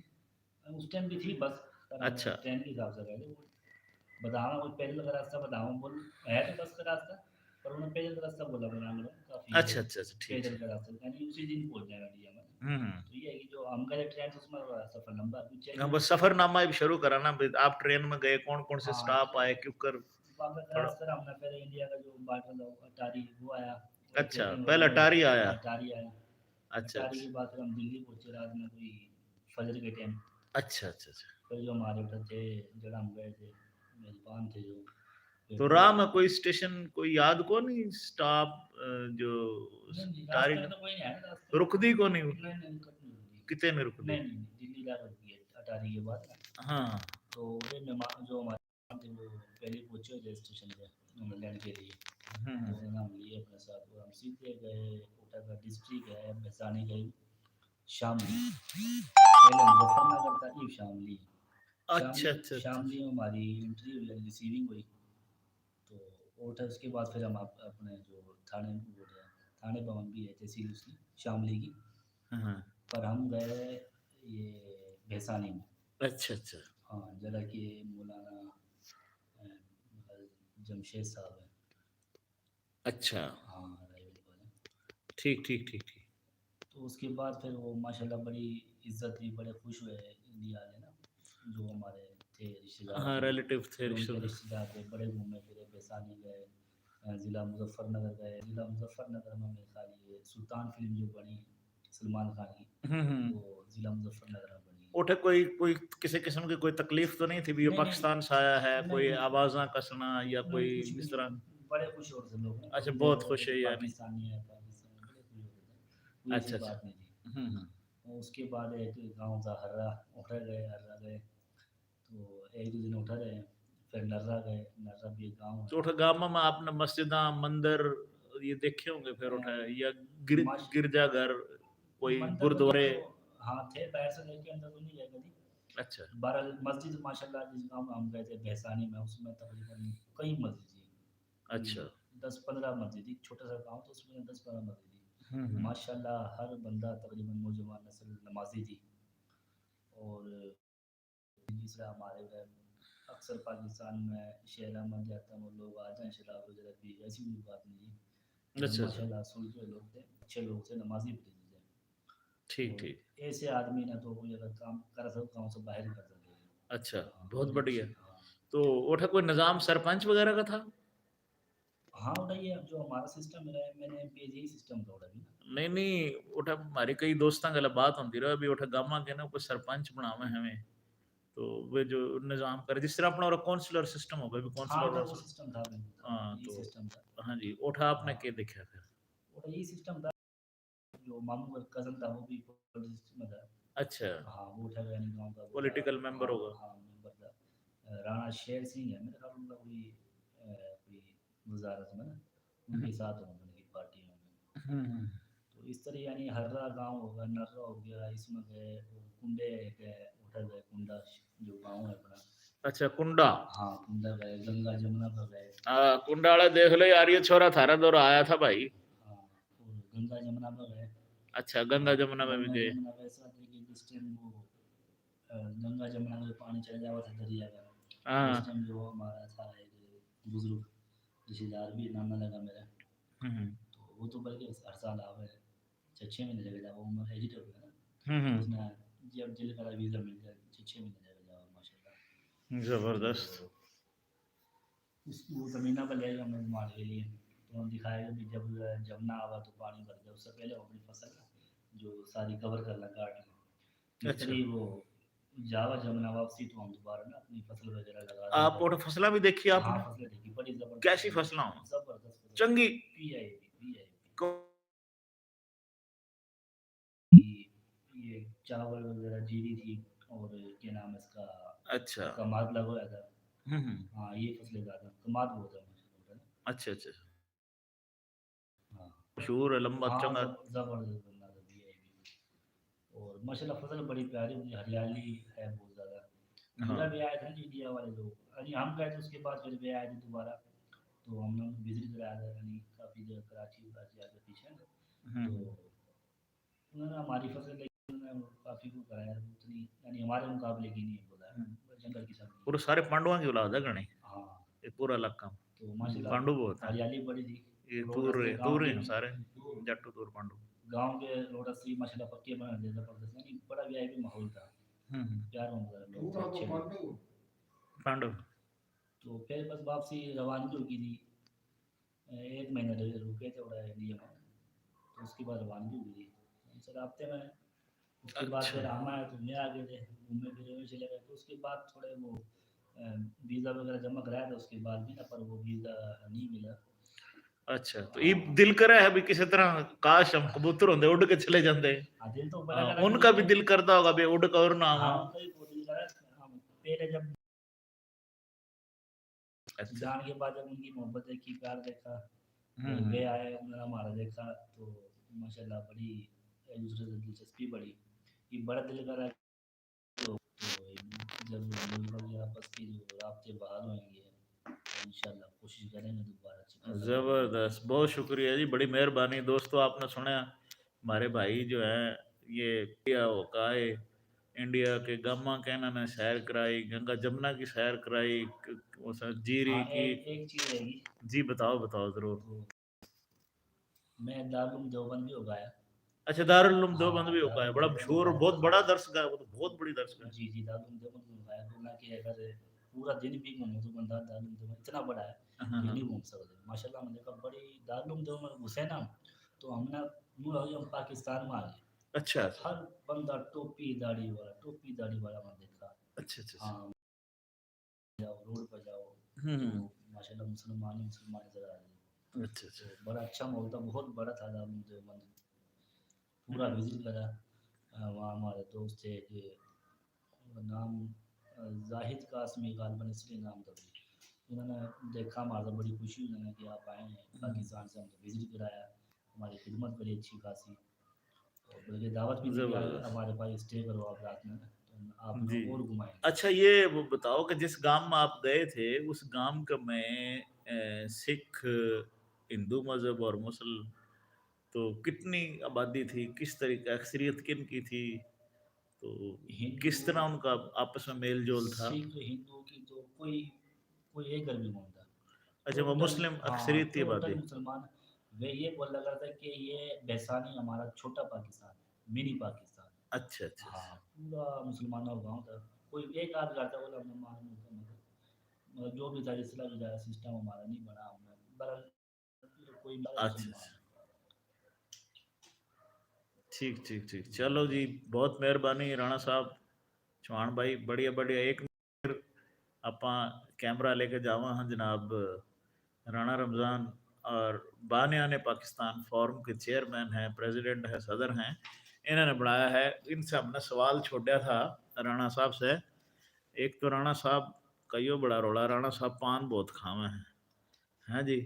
उस टाइम भी थी बस, पर हम अच्छा ट्रेन के हिसाब से गए थे। वो बतावा कोई पैदल का रास्ता बतावा बोल, है तो बस का रास्ता, पर उन्होंने पैदल का रास्ता बोला, बना लो काफ़ी है अच्छा अच्छा अच्छा, ठीक पैदल है। का रास्ता, यानी उसी दिन पहुँच जाएगा इंडिया में। हम्म। तो ये है कि जो हम गए ट्रेन से उसमें सफ़र लंबा, हाँ, चेकिंग, बस सफरनामा भी शुरू करा ना भी, आप ट्रेन में गए, कौन कौन से हाँ स्टॉप आए, क्यों कर वाघा थोड़ा। क्रॉस कर हमने, फिर इंडिया का जो बॉर्डर था अटारी वो आया, अच्छा, चेकिंग पहले वगैरह, अटारी आया। अटारी आया, अच्छा अटारी के अच्छा बाद फिर हम दिल्ली पहुँचे रात में कोई फजर के टाइम। अच्छा अच्छा अच्छा। फिर जो हमारे उधर थे, जगह हम गए थे, मेज़बान थे जो, तो राह में कोई स्टेशन कोई याद को नहीं स्टॉप जो नहीं तारी रास्ते में तो कोई नहीं आया रास्ते में। रुकदी को नहीं नहीं नहीं कट नहीं रुकी। कितने ने रुकदी नहीं नहीं दिल्ली ला रुकी है अटारी के बाद ना। हाँ तो वे मेहमान जो हमारे थे वो पहले पहुंचे हुए थे स्टेशन पे लैंड के लिए। तो उन्होंने हम लिए अपने साथ और हम सीधे गए कोटा का डिस्ट्रिक्ट है भैसानी गए शामली। पहले मुजफ्फरनगर था ये शामली। अच्छा अच्छा शामली में हमारी एंट्री हुई रिसीविंग हुई। तो और था उसके बाद फिर हम अपने जो थाने वो है थाने भवन भी है तहसील उसकी शामली की। हाँ पर हम गए ये भैसानी में। अच्छा अच्छा हाँ जरा कि मौलाना जमशेद साहब है। अच्छा हाँ राइवल वाले। ठीक ठीक ठीक ठीक तो उसके बाद फिर वो माशाल्लाह बड़ी इज्जत हुई बड़े खुश हुए इंडिया वाले ना जो हमारे थे रिश्तेदार हाँ थे रिलेटिव थे जो उनके रिश्तेदार रिश्तेदार थे बड़े घूमे फिरे भैसानी गए ज़िला मुजफ्फरनगर गए। ज़िला मुजफ्फरनगर में मेरे ख्याल ये सुल्तान फिल्म जो बनी सलमान खान की वो ज़िला मुजफ्फरनगर में बनी है। उठे कोई कोई किसी किस्म की कोई तकलीफ तो नहीं थी भी ये नहीं, नहीं। पाकिस्तान से आया है नहीं, कोई नहीं। आवाज़ां कसना या नहीं, कोई कुछ भी इस नहीं। तरह बड़े खुश हो रहे थे लोग ना अच्छा कभी बहुत देख खुश रहे है थे यानी पाकिस्तानी है पाकिस्तानी बड़े खुश हो रहे थे कोई ऐसी अच्छा अच्छा बात नहीं थी। हम्म और उसके बाद एक गाँव था हर्रा हर्रा गए तो एक दो दिन उठा रहे फिर नर्रा गए नर्रा भी एक गाँव तो है। उठे गाँव में आपने मस्जिदा मंदिर ये देखे होंगे फिर उठे या माश गिरजाघर कोई मंदिर वंदिर गुरुद्वारे तो हाँ थे बाहर से लेके अंदर तो नहीं गए कभी। अच्छा बहरहाल मस्जिद माशाल्लाह जिस गाँव में हम गए थे भैसानी में उसमें तकरीबन कई मस्जिद थी। अच्छा 10-15 मस्जिद थी छोटा सा गाँव तो उसमें 10-15 मस्जिद थी। हम्म माशाल्लाह हर बंदा तकरीबन नौजवान नस्ल नमाजी थी। और तीसरा हमारे उधर अक्सर पाकिस्तान में शेर अहमद जाता वो लोग आ जाएं शराब वगैरह पी ऐसी कोई बात नहीं है। अच्छा अच्छा माशाल्लाह सुलझे लोग थे अच्छे लोग थे नमाजी भी थे। ठीक और ठीक ऐसे आदमी ना तो कोई अगर काम कर सकता गाँव से बाहर कर सकते हैं। अच्छा हाँ बहुत बड़ी बढ़िया अच्छी हाँ। तो उठा कोई निजाम सरपंच वगैरह का था हाँ उठा ये जो हमारा सिस्टम है मैंने पे यही सिस्टम था उठा भी ना। नहीं नहीं उठा हमारे कई दोस्तों गल बात होती रही अभी उठा गामा के ना कोई सरपंच बनावे हमें तो वे जो निजाम करे जिस तरह अपना काउंसलर सिस्टम होगा भी हाँ काउंसलर उठा और वो सिस्टम था बिल्कुल था हाँ यही तो सिस्टम था। हाँ जी उठा आपने हाँ के देखा फिर उठा यही सिस्टम था जो मामू का कज़न था वो भी पॉलिटिक्स में था। अच्छा हाँ वो उठा यानी गाँव का वो था। पॉलिटिकल मेंबर हाँ होगा हाँ मेंबर था। राणा शेर सिंह है मेरे ख्याल उनका कोई कोई वजारत में ना उनके साथ होंगे उनकी पार्टी में। हम्म तो इस तरह यानी हर्रा गाँव होगा नर्रा हो गया इसमें गए और कुंडे गए उठा गए कुंडा जो गाँव है अपना। अच्छा कुंडा हाँ कुंडा गए गंगा जमुना पर गए। कुंडा वाला देख लो यार ये छोरा थारा दौर आया था भाई हाँ और गंगा जमुना पर गए। अच्छा गंगा हाँ जमुना में भी गंगा गए जमुना वैसा थे कि जिस टाइम वो गंगा जमुना में पानी चला जावा था दरिया का उस हाँ टाइम जो हमारा था एक बुजुर्ग रिश्तेदार भी नाना लगा मेरा। हम्म तो वो तो बल्कि हर साल आवे 6 महीने लगे जाओ उम्र एजिट हो गया ना। तो हम्म उसने जब दिल करा वीज़ा मिल गया 6 महीने लगे जाओ माशाल्लाह। जबरदस्त तो उस वो ज़मीना पर ले गया हमें घुमाने के लिए तो उन्होंने दिखाया कि जब जमुना आवा तो पानी भर गया उससे पहले वो अपनी फसल ना जो सारी कवर करना काट ली जिस अच्छा तरह ही वो जावा जमुना वापसी तो हम दोबारा ना अपनी फसल वगैरह लगा दी आप इधर। और फसला भी देखी हाँ आपने फसलें देखी बड़ी ज़बरदस्त कैसी फसलें फसला हो ज़बरदस्त फसल चंगी पीआईपी को- ये चावल वगैरह जीरी थी और क्या नाम है इसका अच्छा कमाद लगा हुआ था। हम्म हाँ ये फसलें ज़्यादा कमाद बहुत है माशाल्लाह। अच्छा अच्छा हाँ मशहूर है लंबा हाँ चंगा ज़बरदस्त बंदा था वीआईपी। और माशाल्लाह फसल बड़ी प्यारी हुई हरियाली है बहुत ज़्यादा। हाँ इधर भी आए थे ना इंडिया वाले लोग यानी हम गए थे उसके बाद फिर वे आए थे दोबारा। तो हम लोग विजिट कराया था यानी काफ़ी जगह कराची कराची आगे पीछे ना। तो हम्म उन्होंने हमारी फसल लेकिन उन्होंने काफ़ी को कराया उतनी यानी हमारे मुकाबले की नहीं बोला जंगल की सब पूरे सारे पांडवों की औलाद है गणी हाँ ये पूरा इलाका तो माशाल्लाह पांडु बहुत है हरियाली बड़ी थी। ये रोड तूर रास्ते है गाँव तूर के हैं भी सारे जट्टू तूर पांडु गाँव के रोड रास्ते भी माशाल्लाह पक्के बना दिए ज़बरदस्त यानी बड़ा वीआईपी माहौल था। प्यार मोहब्बत लोग थे पूरा तो अच्छे लोग। पांडव पांडु तो फिर बस वापसी रवानगी होगी थी। 1 महीना रुके थे उड़ा इंडिया में तो उसके बाद रवानगी हुई थी। सर हफ्ते में उसके बाद अच्छा फिर हम आए तो मैं आ गए थे घूमने फिरे हुए चले गए तो उसके बाद थोड़े वो वीज़ा वगैरह जमा कराया था उसके बाद भी ना, पर वो वीज़ा नहीं मिला। अच्छा, तो ये दिल करा है भी किसी तरह काश हम कबूतर होंगे उड़ के चले जाते। हाँ, दिल तो बड़ा करा उनका भी कि दिल करता होगा भी उड़ के और ना हाँ, आवा। उनका भी बहुत दिल करा। हम पहले जब अच्छा। जान के बाद जब उनकी मोहब्बत देखी, प्यार देखा, फिर हम्म। वे आए, उन्होंने हमारा देखा, तो माशाल्लाह बड़ी एक दूसरे से दिलचस्पी बढ़ी। ये बड़ा दिल करा जब हम लोग की आपस की जो राब्ते बहाल होंगे, तो इंशाल्लाह कोशिश करेंगे दोबारा चिकन लगा के। जबरदस्त, बहुत शुक्रिया जी, बड़ी मेहरबानी। दोस्तों आपने सुना हमारे भाई जो है ये इंडिया होका है, इंडिया के गम्मा के इन्होंने सैर कराई, गंगा जमुना की सैर कराई, जीरी हाँ, की। एक चीज़ रहेगी, जी बताओ बताओ जरूर। तो मैं दारुल देवबंद भी हो गया। अच्छा, दारुल उलूम देवबंद हाँ, भी होका है, दारुल बड़ा देवबंद हो मशहूर और गया। बहुत बड़ा दरसगाह है, वो तो बहुत बड़ी दरसगाह है। जी, जी, दारुल देवबंद में हो गया। तो ना कि अगर पूरा दिन भी घूमो तो बंदा दारुल देवबंद इतना बड़ा है हाँ कि हाँ। नहीं घूम सकते। माशाल्लाह हमने देखा बड़ी दारुल देवबंद घुसे ना, तो हमने यूँ लगा कि हम पाकिस्तान में आ गए। अच्छा अच्छा हर बंदा टोपी दाढ़ी वाला मैंने देखा। अच्छा अच्छा अच्छा। हाँ, जाओ रोड पर जाओ, तो हम्म। माशाल्लाह मुसलमान ही मुसलमान नज़र आ रहे हैं। अच्छा अच्छा। तो बड़ा अच्छा माहौल था, बहुत बड़ा था दारुल देवबंद, पूरा हम्म। विज़िट करा। वहाँ हमारे दोस्त थे कि नाम जाहिद कासमी गालबन इसलिए नाम था भाई। उन्होंने देखा हमारा, बड़ी खुशी हुई उन्होंने कि आप आए हैं पाकिस्तान से, हमने विज़िट कराया, हमारी खिदमत बड़ी अच्छी खासी, और बल्कि दावत भी दी कि जबरदस्त। हमारे पास स्टे करो आप रात में, तो जी। आपने और घुमाएंगे। अच्छा, ये वो बताओ कि जिस गांव में आप गए थे उस गांव का में सिख, हिंदू मजहब और मुस्लिम, तो कितनी आबादी थी, किस तरीके अक्सरियत किन की थी, तो हिंदू, किस तरह उनका आपस में मेल जोल था? सिख, हिंदू की तो कोई कोई एक घर भी नहीं था। अच्छा, वो टोटल, मुस्लिम हाँ, अक्सरियत थी टोटल आबादी। मुसलमान। वे ये बोला करता है कि ये बैसानी हमारा छोटा पाकिस्तान, मिनी पाकिस्तान। अच्छा अच्छा हाँ, अच्छा। पूरा मुसलमानों का गाँव था। कोई एक आध घर था, बोला हमने मालूम नहीं था, मगर जो भी था जिसला भी था सिस्टम हमारा नहीं बना, हमने बहरहाल कोई अच्छा मुसलमान। अच्छा। ठीक ठीक ठीक, चलो जी, बहुत मेहरबानी राणा साहब, चौहान भाई, बढ़िया बढ़िया। एक ਆਪਾਂ कैमरा लेके जावा हाँ जनाब राणा रमज़ान और बानियान पाकिस्तान फोरम के चेयरमैन हैं, प्रेसिडेंट है, सदर हैं, इन्होंने बनाया है। इनसे हमने सवाल छोड़ा था राणा साहब से। एक तो राणा साहब का यो बड़ा रोला, राणा साहब पान बहुत खावे हैं, हैं जी।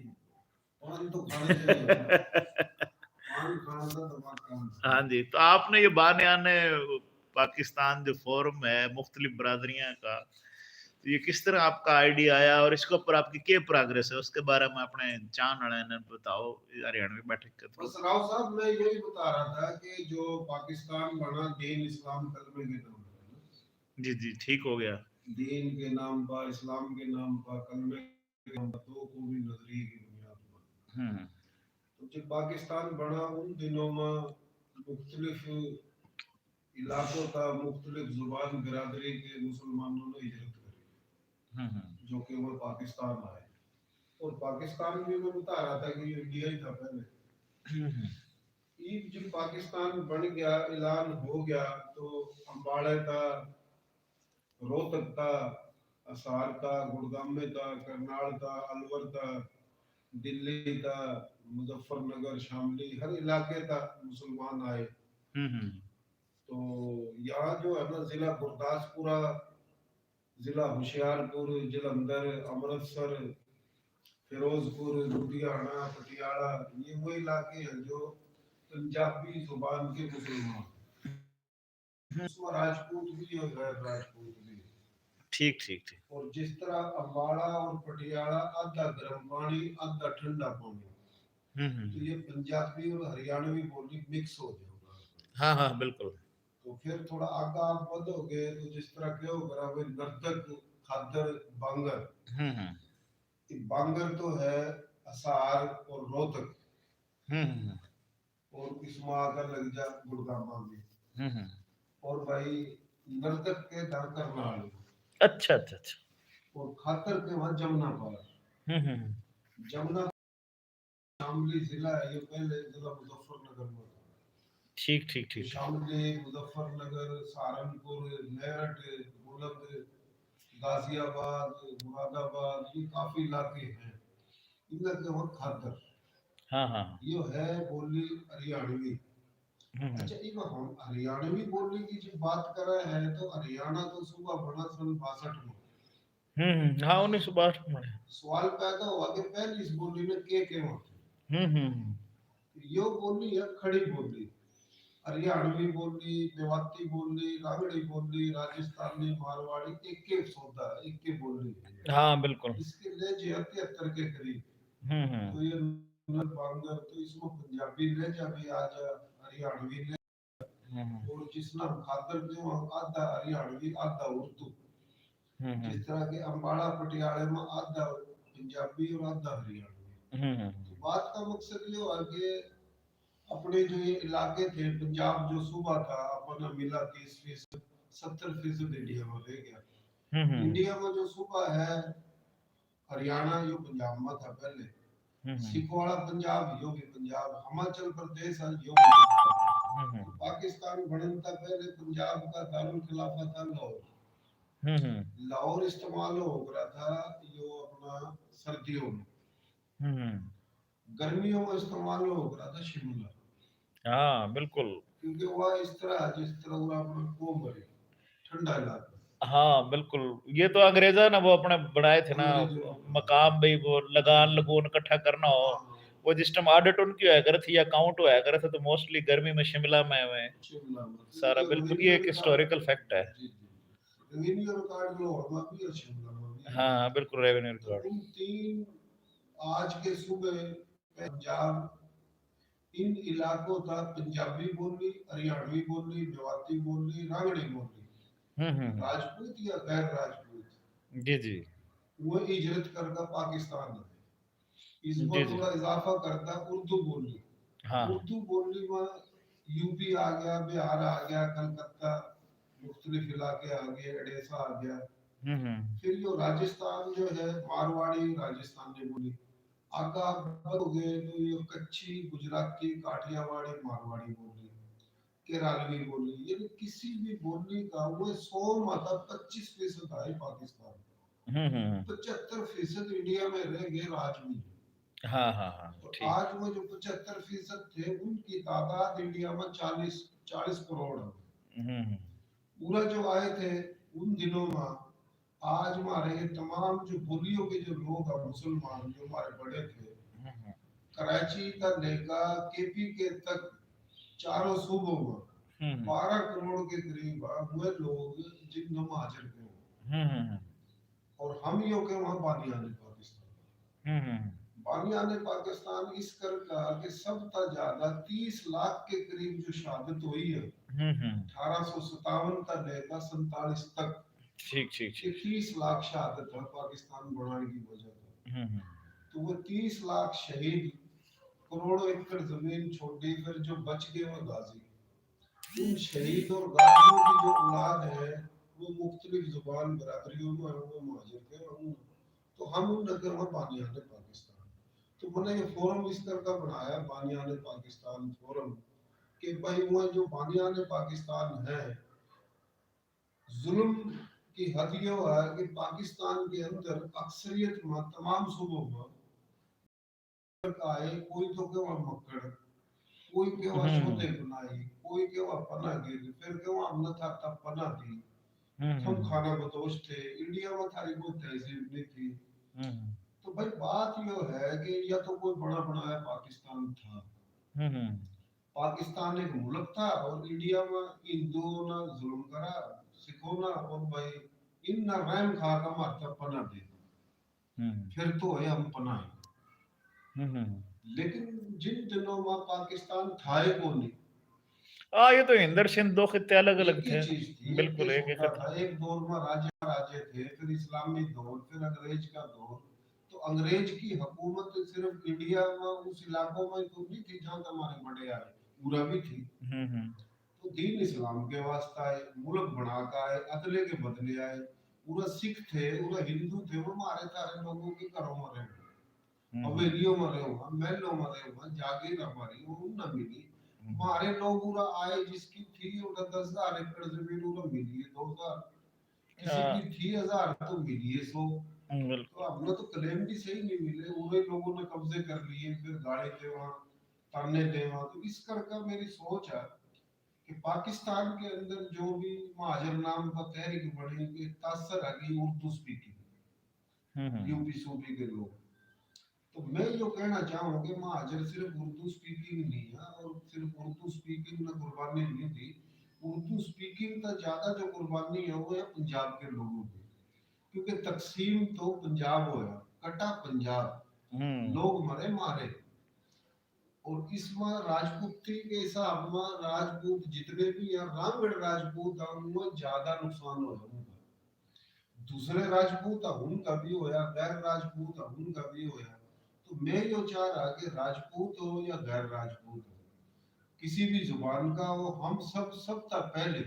पान तो खाने चाहिए ना, पान खाना था दिमाग काम हाँ जी, तो आपने ये बानियान पाकिस्तान जो फोरम है मुख्तलिफ बरादरियां का, तो ये किस तरह आपका आइडिया आया और इसके ऊपर आपकी क्या प्रोग्रेस है, उसके बारे में अपने चाहने वाले ने बताओ हरियाणवी बैठक के थ्रू। बस राव साहब, मैं यही बता रहा था कि जो पाकिस्तान बना दीन इस्लाम कलमे के नाम पर ना। जी जी, ठीक हो गया। दीन के नाम पर, इस्लाम के नाम पर, कलमे के नाम पर, दो कौमी नजरिए की बुनियाद पर। हम्म तो जब पाकिस्तान बना उन दिनों में मुख्तलिफ इलाकों का मुख्तलिफ जुबान बिरादरी के मुसलमानों ने हिजरत करी, जो कि वो पाकिस्तान आए। और पाकिस्तान भी मैं बता रहा था कि ये इंडिया ही था पहले। ये जब पाकिस्तान बन गया, ऐलान हो गया, तो अम्बाड़े था, रोहतक था, असार था, गुड़गामे था, करनाल था, अलवर था, दिल्ली था, मुजफ्फरनगर, शामली, हर इलाके था मुसलमान आए। तो यहाँ जो है ना, जिला गुरदासपुरा, जिला होशियारपुर, जलंधर, अमृतसर, फिरोजपुर, लुधियाना, पटियाला, ये वो इलाके हैं जो पंजाबी जुबान के मुसलमान, उसमें राजपूत भी और गैर राजपूत भी। ठीक ठीक ठीक। और जिस तरह अम्बाड़ा और पटियाला आधा गर्म पानी आधा ठंडा पानी, तो ये पंजाबी और हरियाणवी बोली मिक्स हो जाएगा। हाँ हाँ बिल्कुल। तो फिर थोड़ा आगे आप बढ़ोगे तो जिस तरह के हो बराबर नर्तक, खादर, बांगर। हम्म बांगर तो है असार और रोहतक, हम्म और इसमें आकर लग जा गुड़गामा में। हम्म। और भाई नर्तक के दर करनाल, अच्छा अच्छा अच्छा। और खातर के वहां जमुना पार। जमुना शामली जिला है, ये पहले जिला मुजफ्फरनगर में था। ठीक ठीक तो ठीक ठीक। शामली, मुजफ्फरनगर, सहारनपुर, मेरठ, बुलंद, गाजियाबाद, मुरादाबाद, ये काफी इलाके हैं, इनका क्या हुआ खादर, हाँ हाँ। ये है बोली हरियाणवी। अच्छा, एक हम हरियाणवी बोली की जब बात कर रहे हैं तो हरियाणा तो सुबह बना सन 62 में। हाँ 1962 में। सवाल पैदा हुआ कि पहली इस बोली में के होते, हम्म। यो बोली है खड़ी बोली, हरियाणवी बोली, मेवाती बोली, रागड़ी बोली, राजस्थानी, मारवाड़ी, एक एक सौदा है, एक एक बोली है। हाँ बिल्कुल। इसके लहजे 73 के करीब। हम्म। तो ये बांगर, तो इसमें पंजाबी लहजा भी आ जा, हरियाणवी लहजा, और जिस नाम खादर के वहाँ आधा हरियाणवी आधा उर्दू। जिस तरह के अम्बाड़ा पटियाले में आधा पंजाबी और आधा हरियाणवी। तो बात का मकसद ये हुआ कि अपने जो ये इलाके थे, पंजाब जो सूबा था अपना मिला 30%, 70% इंडिया में रह गया। इंडिया में जो सूबा है हरियाणा, यो पंजाब में था पहले, सिख वाला पंजाब, यो भी पंजाब, हिमाचल प्रदेश है, यो भी पंजाब। तो पाकिस्तान बनने तक पहले पंजाब का दारुल खिलाफा था लाहौर। लाहौर इस्तेमाल हो रहा था यो अपना सर्दियों में, गर्मियों में इस्तेमाल हो रहा था शिमला। हाँ बिल्कुल। क्योंकि वह इस तरह जिस तरह वो अपना कोमल है, ठंडा इलाका। हाँ बिल्कुल, ये तो अंग्रेजा ना वो अपने बनाए थे ना अंग्रेजों ने, मकाम भाई, वो लगान लगून इकट्ठा करना हो, हाँ, वो जिस टाइम ऑडिट उनकी होया करे थी या काउंट होया करे थे तो मोस्टली गर्मी में शिमला में शिमला में सारा, क्योंकि बिल्कुल ये रेवेन्यू एक रिकॉर्ड, हिस्टोरिकल फैक्ट है। जी जी, रेवेन्यू रिकॉर्ड लाहौर में भी है, शिमला में भी है। हाँ बिल्कुल, रेवेन्यू तो रिकॉर्ड। उन तीन आज के सूबे पंजाब, इन इलाकों का पंजाबी बोली, हरियाणवी बोली, मेवाती बोली, रागड़ी बोली, राजपूत या गैर राजपूत, जी जी वो हिजरत करके पाकिस्तान है। जी इसमें जी। थोड़ा इजाफा करता उर्दू बोली। हाँ। उर्दू बोली में यूपी आ गया, बिहार आ गया, कलकत्ता, मुख्तलिफ इलाके आ गए, उड़ीसा आ गया। फिर जो राजस्थान जो है मारवाड़ी राजस्थानी बोली, आगे आप बढ़ोगे तो ये कच्ची, गुजराती, काठियावाड़ी, मारवाड़ी बोली, केरलवी बोली, यानी किसी भी बोली का वो 100 मतलब 25% है पाकिस्तान, 75% इंडिया में रह गए राजवी। हाँ हाँ हाँ तो ठीक। आज वो जो 75% थे उनकी तादाद इंडिया में 40 करोड़ है। पूरा जो आए थे उन दिनों में, आज हमारे ये तमाम जो बोलियों के जो लोग हैं मुसलमान जो हमारे बड़े थे, कराची का लेकर केपी के तक चारों सूबों में 12 करोड़ के करीब हुए लोग जिन महाजर के, और हम यो के वहां बानियाने पाकिस्तान, बानियाने पाकिस्तान इस कर का कि सबसे ज्यादा 30 लाख के करीब जो शहादत हुई है 1857 तक लेकर 47 तक, ठीक ठीक ये ठीक। 30 लाख शहादत है पाकिस्तान बनाने की वजह से। तो वो 30 लाख शहीद, करोड़ों एकड़ जमीन छोड़ी, फिर जो बच गए वो गाजी, उन शहीद और गाजियों की जो औलाद है वो मुख्तलिफ जुबान बरादरियों में है, वो मुहाजिर के हैं। तो हम उन नगर में बानियाने पाकिस्तान, तो मैंने ये फोरम इस तरह का बनाया बानियाने पाकिस्तान फोरम, कि भाई वो जो बानियाने पाकिस्तान है, जुल्म की हद ये है कि पाकिस्तान के अंदर अक्सरियत में तमाम सूबों में आए, कोई तो के वहाँ मक्कड़, कोई के वहाँ शोधे बनाई, कोई के वहाँ पना गिर, फिर के वहाँ हमने था तब पना दी, हम खाना बदोश थे, इंडिया में थारी कोई तहजीब नहीं थी। तो भाई बात यो है कि या तो कोई बड़ा बनाया पाकिस्तान था, पाकिस्तान एक मुल्क था, और इंडिया में हिंदुओं ने जुल्म करा, सिखों ने, और भाई इन ना रहम खा का मारता पना दे, फिर तो है हम पनाए। लेकिन जिन दिनों में पाकिस्तान था ही कौन नहीं, ये तो इंदर सिंह दो खित्ते अलग अलग एक ही थे। चीज थी, एक बिल्कुल देश एक एक होता था, एक दौर में राजा राजे थे, फिर इस्लामी दौर, फिर अंग्रेज का दौर। तो अंग्रेज की हुकूमत सिर्फ इंडिया में उस इलाकों में तो नहीं थी जहाँ हमारे बड़े आए, पूरा भी थी। तो दीन इस्लाम के वास्ते आए, मुल्क बना का आए, अदले के बदले आए, पूरा सिख थे, पूरा हिंदू थे, वो मारे सारे लोगों के घरों में रहे, हवेलियों में रहे, महलों में रहे, जागीर हमारी वो न मिली। हमारे लोग पूरा आए जिसकी थी उन्हें 10,000 एकड़ जमीन उन्हें मिली है 2,000, किसी की थी 1000 तो मिली है 100। बिल्कुल। तो अपना तो क्लेम भी सही नहीं मिले, उन्हीं लोगों ने कब्जे कर लिए, फिर गाड़ी थे वहां, ताने थे वहां। तो इस करके मेरी सोच है कि पाकिस्तान के अंदर जो भी महाजर नाम का तहरीक बनी कि तासर है कि उर्दू स्पीकिंग यूपी सूबी के लोग। तो मैं यो कहना चाहूँ कि महाजर सिर्फ उर्दू स्पीकिंग नहीं है, और सिर्फ उर्दू स्पीकिंग में कुर्बानी नहीं थी। उर्दू स्पीकिंग का ज्यादा जो कुर्बानी है वो है पंजाब के लोगों की, क्योंकि तकसीम तो पंजाब होया, कटा पंजाब, लोग मरे मारे। और इसमें राजपूती के हिसाब में राजपूत जितने भी हैं, रामगढ़ राजपूत हैं, उनमें ज्यादा नुकसान हो उनका। दूसरे राजपूत हैं उनका भी होया, गैर राजपूत हैं उनका भी होया। तो मैं यो चाह रहा कि राजपूत हो या गैर राजपूत हो, किसी भी जुबान का हो, हम सब तक पहले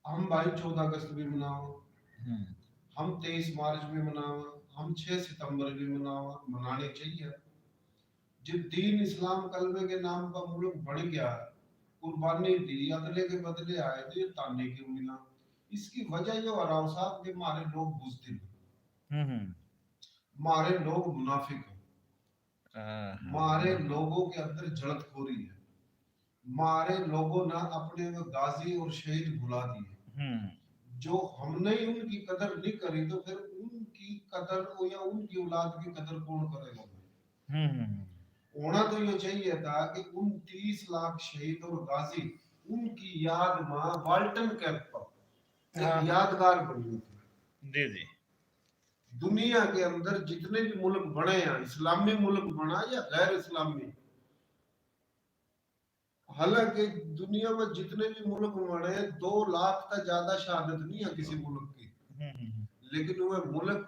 हम भाई 14 अगस्त भी मनाओ, हम 23 मार्च भी मनाओ, हम 6 सितंबर भी मनाओ, मनाने चाहिए। जब दीन इस्लाम कलमे के नाम पर मुल्क बढ़ गया, कुर्बानी दी, अदले के बदले आए, तो ये ताने क्यों मिला? इसकी वजह ये हराम साहब के मारे लोग बुज़दिल, मारे लोग मुनाफिक हैं, मारे लोगों के अंदर जलतखोरी है, मारे लोगों ने अपने में गाजी और शहीद भुला दिए। जो हमने ही उनकी कदर नहीं करी, तो फिर उनकी कदर या उनकी औलाद की कदर कौन करेगा भाई? होना तो ये चाहिए था कि 29 लाख शहीद और गाजी उनकी याद में वाल्टन कैंप पर एक यादगार बनी थी। जी जी। दुनिया के अंदर जितने भी मुल्क बने हैं, इस्लामी मुल्क बना या गैर इस्लामी, हालांकि दुनिया में जितने भी मुल्क बने 2 लाख का ज्यादा शहादत नहीं है किसी मुल्क की, लेकिन वह मुल्क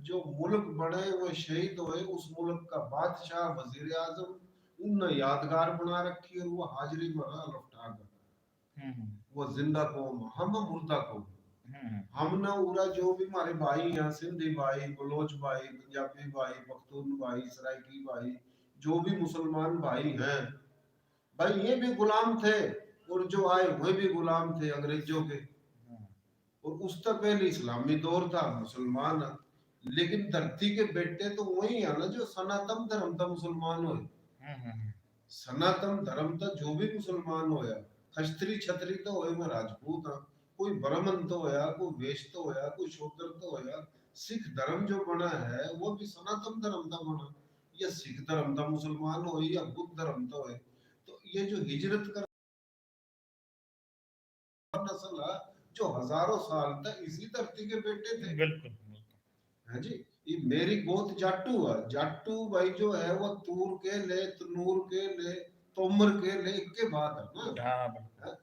जो मुल्क बने वो शहीद हुए, उस मुल्क का बादशाह, वजीर आजम, उनने यादगार बना रखी है। वो हाजिरी में लौटा कर, वो जिंदा कौम, हम मुर्दा कौम। हमने पूरा जो भी हमारे भाई हैं, सिंधी भाई, बलोच भाई, पंजाबी भाई, पख्तून भाई, सराइकी भाई, जो भी मुसलमान भाई हैं भाई, ये भी गुलाम थे, और जो आए वह भी गुलाम थे अंग्रेजों के। और उससे पहले इस्लामी दौर था, मुसलमान। लेकिन धरती के बेटे तो वही है ना जो सनातन धर्म था मुसलमान हो। सनातन धर्म था जो भी मुसलमान होया, खस्त्री छतरी तो होए में राजपूत है, कोई ब्राह्मण तो होया, कोई वैश्य तो होया, कोई शूद्र तो होया। सिख धर्म जो बना है वो भी सनातन धर्म था बना, या सिख धर्म था मुसलमान हो या बुद्ध धर्म तो है। तो ये जो हिजरत कर नस्ल है, जो हजारों साल तक इसी धरती के बेटे थे। बिल्कुल है जी। ये मेरी गोत जाटू है, जाटू भाई जो है वो तूर के ले, तनूर के ले, तोमर के ले, एक के बाद है ना। है?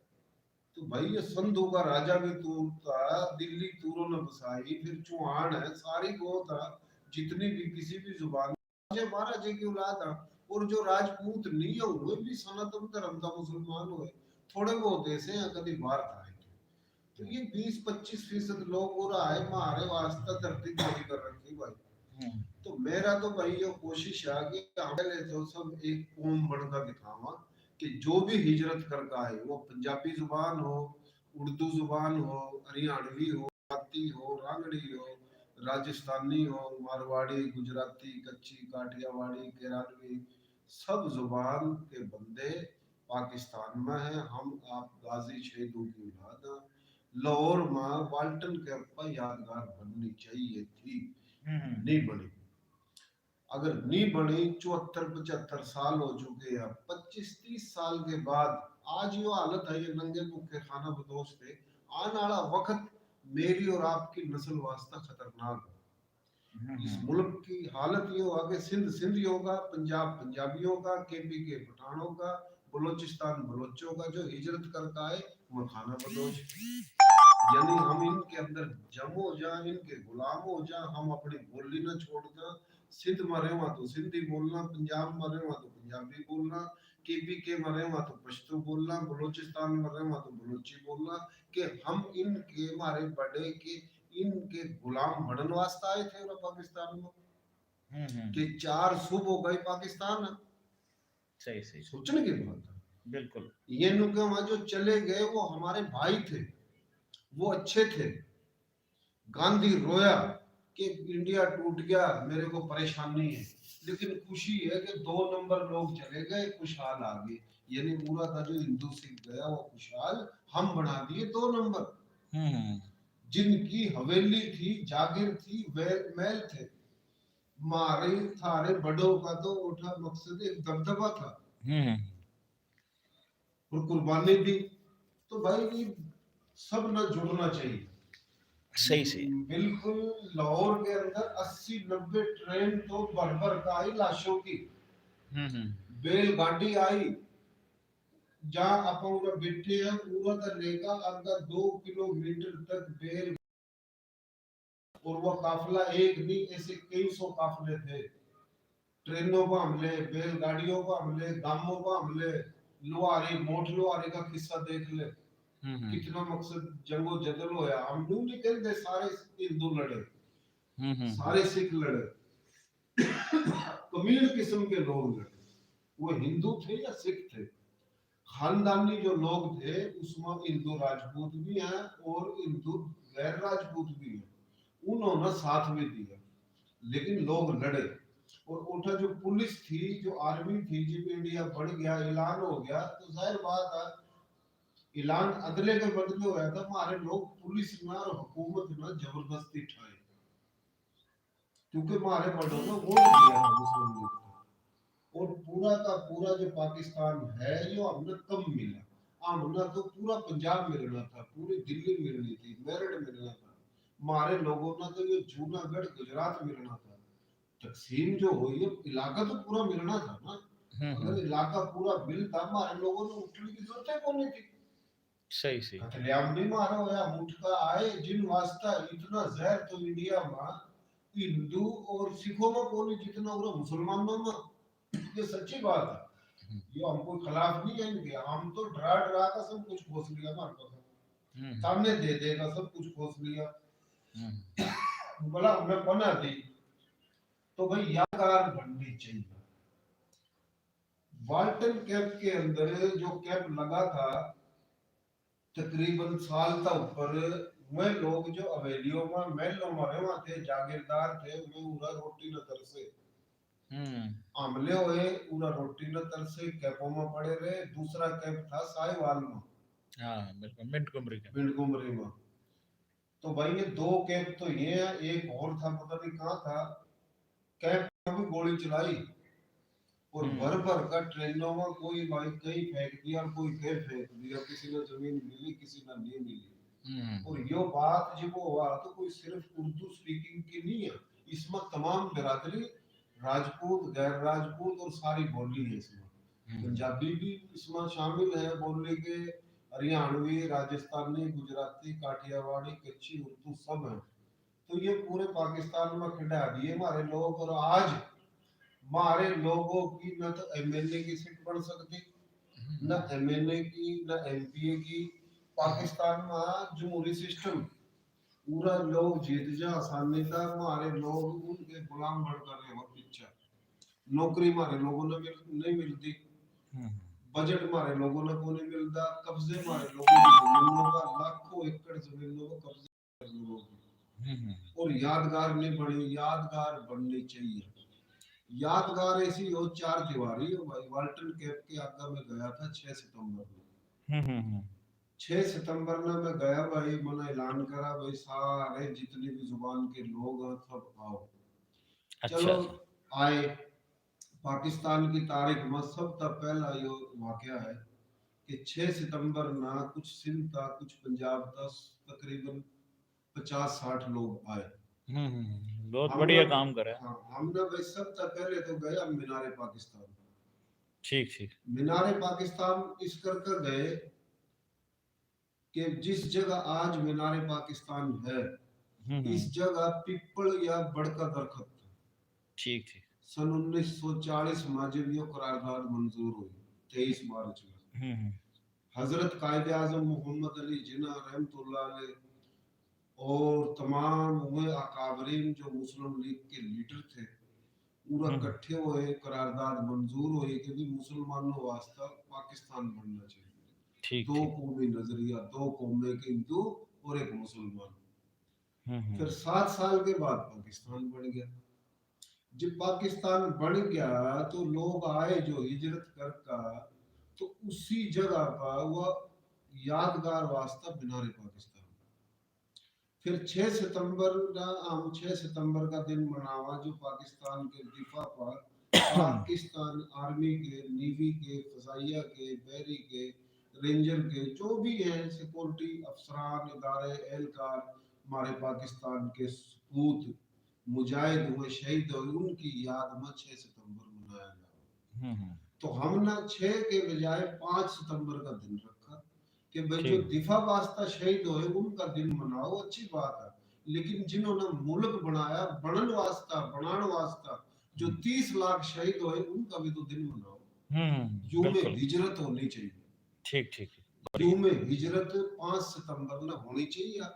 तो भाई ये संधू का राजा भी तूर था, दिल्ली तूरों ने बसाई, फिर चौहान है, सारी गोत है जितनी भी किसी भी जुबान महाराजे की औलाद है। और जो राजपूत नहीं है वो भी सनातन धर्म का मुसलमान हुए, थोड़े बहुत ऐसे हैं कभी बाहर था। तो ये 20-25% लोग हो रहा है हमारे वास्ते धरती चोरी कर रखी भाई। तो मेरा तो भाई ये कोशिश है कि पहले तो सब एक कौम बनकर दिखावा, कि जो भी हिजरत करता है वो पंजाबी जुबान हो, उर्दू जुबान हो, हरियाणवी हो, मराठी हो, रांगड़ी हो, राजस्थानी हो, मारवाड़ी, गुजराती, कच्ची, काठियावाड़ी, केरलवी, सब जुबान के बंदे पाकिस्तान में हैं। हम आप गाजी शहीदों की औलाद हैं। लाहौर में वाल्टन कैंप पर यादगार बननी चाहिए थी, नहीं बनी। अगर नहीं बनी, 74-75 साल हो चुके हैं, 25-30 साल के बाद आज यो हालत है, ये नंगे भूखे खाना बदोश थे। आने वाला वक्त मेरी और आपकी नस्ल वास्ता खतरनाक है। इस मुल्क की हालत ये होगा कि सिंध सिंधियों का, पंजाब पंजाबियों का, केपी के पठानों का, बलोचिस्तान बलोचों का, जो हिजरत करता है वो खाना बदोश। यानी हम इनके अंदर जम हो जाए, इनके गुलाम हो जाए, हम अपनी बोली न छोड़ दें। सिंध में रहे तो सिंधी बोलना, पंजाब में रहे तो पंजाबी बोलना, केपी के में रहे तो पश्तो बोलना, बलोचिस्तान में रहे तो बलोची बोलना, कि हम इनके हमारे बड़े के इनके गुलाम बनने वास्ते आए थे पाकिस्तान में। कि 4 सूबों हो गए पाकिस्तान। सही सही सोचने की बात है। बिल्कुल। ये नुके जो चले गए वो हमारे भाई थे, वो अच्छे थे, गांधी रोया कि इंडिया टूट गया, मेरे को परेशानी है, लेकिन खुशी है कि 2 नंबर लोग चले गए, खुशहाल आ गए। यानी पूरा का जो हिंदू सिख गया वो खुशहाल, हम बना दिए 2 नंबर। हम्म जिनकी हवेली थी, जागीर थी, महल थे, मारे थारे बड़ों का तो उठा मकसद एक दबदबा था हम्म और कुर्बानी दी। तो भाई ये सब ना जुड़ना चाहिए। सही सही। बिल्कुल। लाहौर के अंदर 80-90 ट्रेन तो भर भर का आई लाशों की। हम्म बैलगाड़ी आई, जहां आप बैठे हैं पूरा का लेगा अगर 2 किलोमीटर तक बैल, और वो काफिला एक नहीं, ऐसे कई सौ काफिले थे। ट्रेनों पर हमले, बैलगाड़ियों पर हमले, गांवों पर हमले, लुहारी मोट लुहारी का किस्सा देख ले। कितना मकसद जंगो जदल होया, हम यूं नहीं कहते सारे हिंदू लड़े, सारे सिख लड़े, कमीन किस्म के लोग लड़े। वो हिंदू थे या सिख थे, खानदानी जो लोग थे उसमें हिंदू राजपूत भी हैं और हिंदू गैर राजपूत भी हैं। उन्होंने साथ भी दिया, लेकिन लोग लड़े। और उठा जो पुलिस थी, जो आर्मी थी, जब इंडिया बढ़ गया, ऐलान हो गया, तो जाहिर बात है ऐलान अदले के बदले होया था, हमारे लोग पुलिस ना और हुकूमत ना जबरदस्ती ठाए, क्योंकि हमारे बड़ों ने वोट दिया था मुस्लिम लीग को। और पूरा का पूरा जो पाकिस्तान है जो हमने कम मिला, हमने तो पूरा पंजाब मिलना था, पूरी दिल्ली मिलनी थी, मेरठ मिलना था। हमारे लोगों ने तो ये जूनागढ़ गुजरात मिलना था। तकसीम जो हुई है, इलाका तो पूरा मिलना था ना। अगर इलाका पूरा मिलता, हमारे लोगों ने उठने की जरूरत कौन नहीं थी। सही सही। कतलेआम नहीं मारा होया, मुठ का आए जिन वास्ता इतना जहर तो इंडिया में हिंदू और सिखों में कोई जितना पूरा मुसलमानों में। ये सच्ची बात है, ये हमको खिलाफ नहीं है इनके। हम तो डरा डरा का सब कुछ खोस लिया हमारे पास, सामने दे देगा सब कुछ खोस लिया, बोला हमने बना दी। तो भाई यादगार बननी चाहिए। वाल्टन कैंप के अंदर जो कैंप लगा था, तकरीबन साल था ऊपर, वे लोग जो हवेलियों में महलों में रहे थे, जागीरदार थे, वे उरा रोटी न तरसे हमले हुए, उरा रोटी न तरसे कैंपों में पड़े रहे। दूसरा कैंप था साहिवाल में, हाँ बिल्कुल, मिंटगुमरी में। तो भाई ये 2 कैंप तो ये है, एक और था पता नहीं कहाँ था। कैंप में भी गोली चलाई और भर भर का ट्रेनों में कोई भाई कहीं फेंक दिया, कोई कहीं फेंक दिया, किसी ने जमीन मिली, किसी ने नहीं मिली। और यो बात जब हुआ तो कोई सिर्फ उर्दू स्पीकिंग की नहीं है, इसमें तमाम बिरादरी, राजपूत, गैर राजपूत और सारी बोली है इसमें। पंजाबी भी इसमें शामिल है बोली के, हरियाणवी, राजस्थानी, गुजराती, काठियावाड़ी, कच्ची, उर्दू सब है। तो ये पूरे पाकिस्तान में खिला दिए हमारे लोग। और आज हमारे लोगों की न तो एमएलए की सीट बन सकती, न एमएलए की, न एमपीए की। पाकिस्तान में जमहूरी सिस्टम, पूरा लोग जीत जा आसानी का, हमारे लोग उनके गुलाम बनकर रहे हो पीछे। नौकरी हमारे लोगों ने नहीं मिलती, बजट हमारे लोगों ने को नहीं मिलता, कब्जे हमारे लोगों की जमीनों का, लाखों एकड़ जमीनों को कब्जे कर लोगों की। और यादगार नहीं बनी, यादगार बननी चाहिए। यादगार ऐसी हो, 4 दीवारी हो भाई। वाल्टन कैंप के आगे में गया था 6 सितंबर में। 6 सितंबर में मैं गया भाई, मैंने ऐलान करा भाई सारे जितनी भी जुबान के लोग हैं सब आओ। चलो आए। पाकिस्तान की तारीख में सबसे पहला ये वाकया है कि 6 सितंबर ना कुछ सिंध था, कुछ पंजाब था, तकरीबन 50-60 लोग आए। बहुत बढ़िया काम करा। हाँ, हमने भाई सबसे पहले तो गए हम मीनारे पाकिस्तान। ठीक ठीक। मीनारे पाकिस्तान इस कर गए कि जिस जगह आज मीनारे पाकिस्तान है, इस जगह पिपल या बड़ का दरख्त था। ठीक ठीक। सन 1940 में जब ये करारदाद मंजूर हुई 23 मार्च में, हजरत कायदे आजम मोहम्मद अली जिन्ना रहमतुल्लाह अलैह और तमाम हुए अकाबरीन जो मुस्लिम लीग के लीडर थे, पूरा इकट्ठे हुए, करारदाद मंजूर हुई कि भी मुसलमानों वास्ता पाकिस्तान बनना चाहिए। 2 कौमी नजरिया, 2 कौमें के हिंदू और एक मुसलमान। फिर 7 साल के बाद पाकिस्तान बन गया। जब पाकिस्तान बन गया तो लोग आए जो हिजरत कर का, तो उसी जगह पर वह यादगार वास्ता मीनार पाकिस्तान। फिर 6 सितंबर का हम 6 सितंबर का दिन मनावा, जो पाकिस्तान के दिफा पर पाकिस्तान आर्मी के, नेवी के, फजाइया के, बहरी के, रेंजर के, जो भी हैं सिक्योरिटी अफसरान, इदारे, एहलकार, हमारे पाकिस्तान के सपूत मुजाहिद हुए, शहीद हुए, उनकी याद में 6 सितंबर मनाया गया। तो हमने 6 के बजाय 5 सितंबर का दिन रखा कि भाई जो दिफा वास्ता शहीद हुए उनका दिन मनाओ, अच्छी बात है। लेकिन जिन्होंने मुल्क बनाया, बनन वास्ता, बनान वास्ता जो 30 लाख शहीद हुए, उनका भी तो दिन मनाओ। यूम हिजरत होनी चाहिए। ठीक ठीक। यूम हिजरत 5 सितंबर में होनी चाहिए।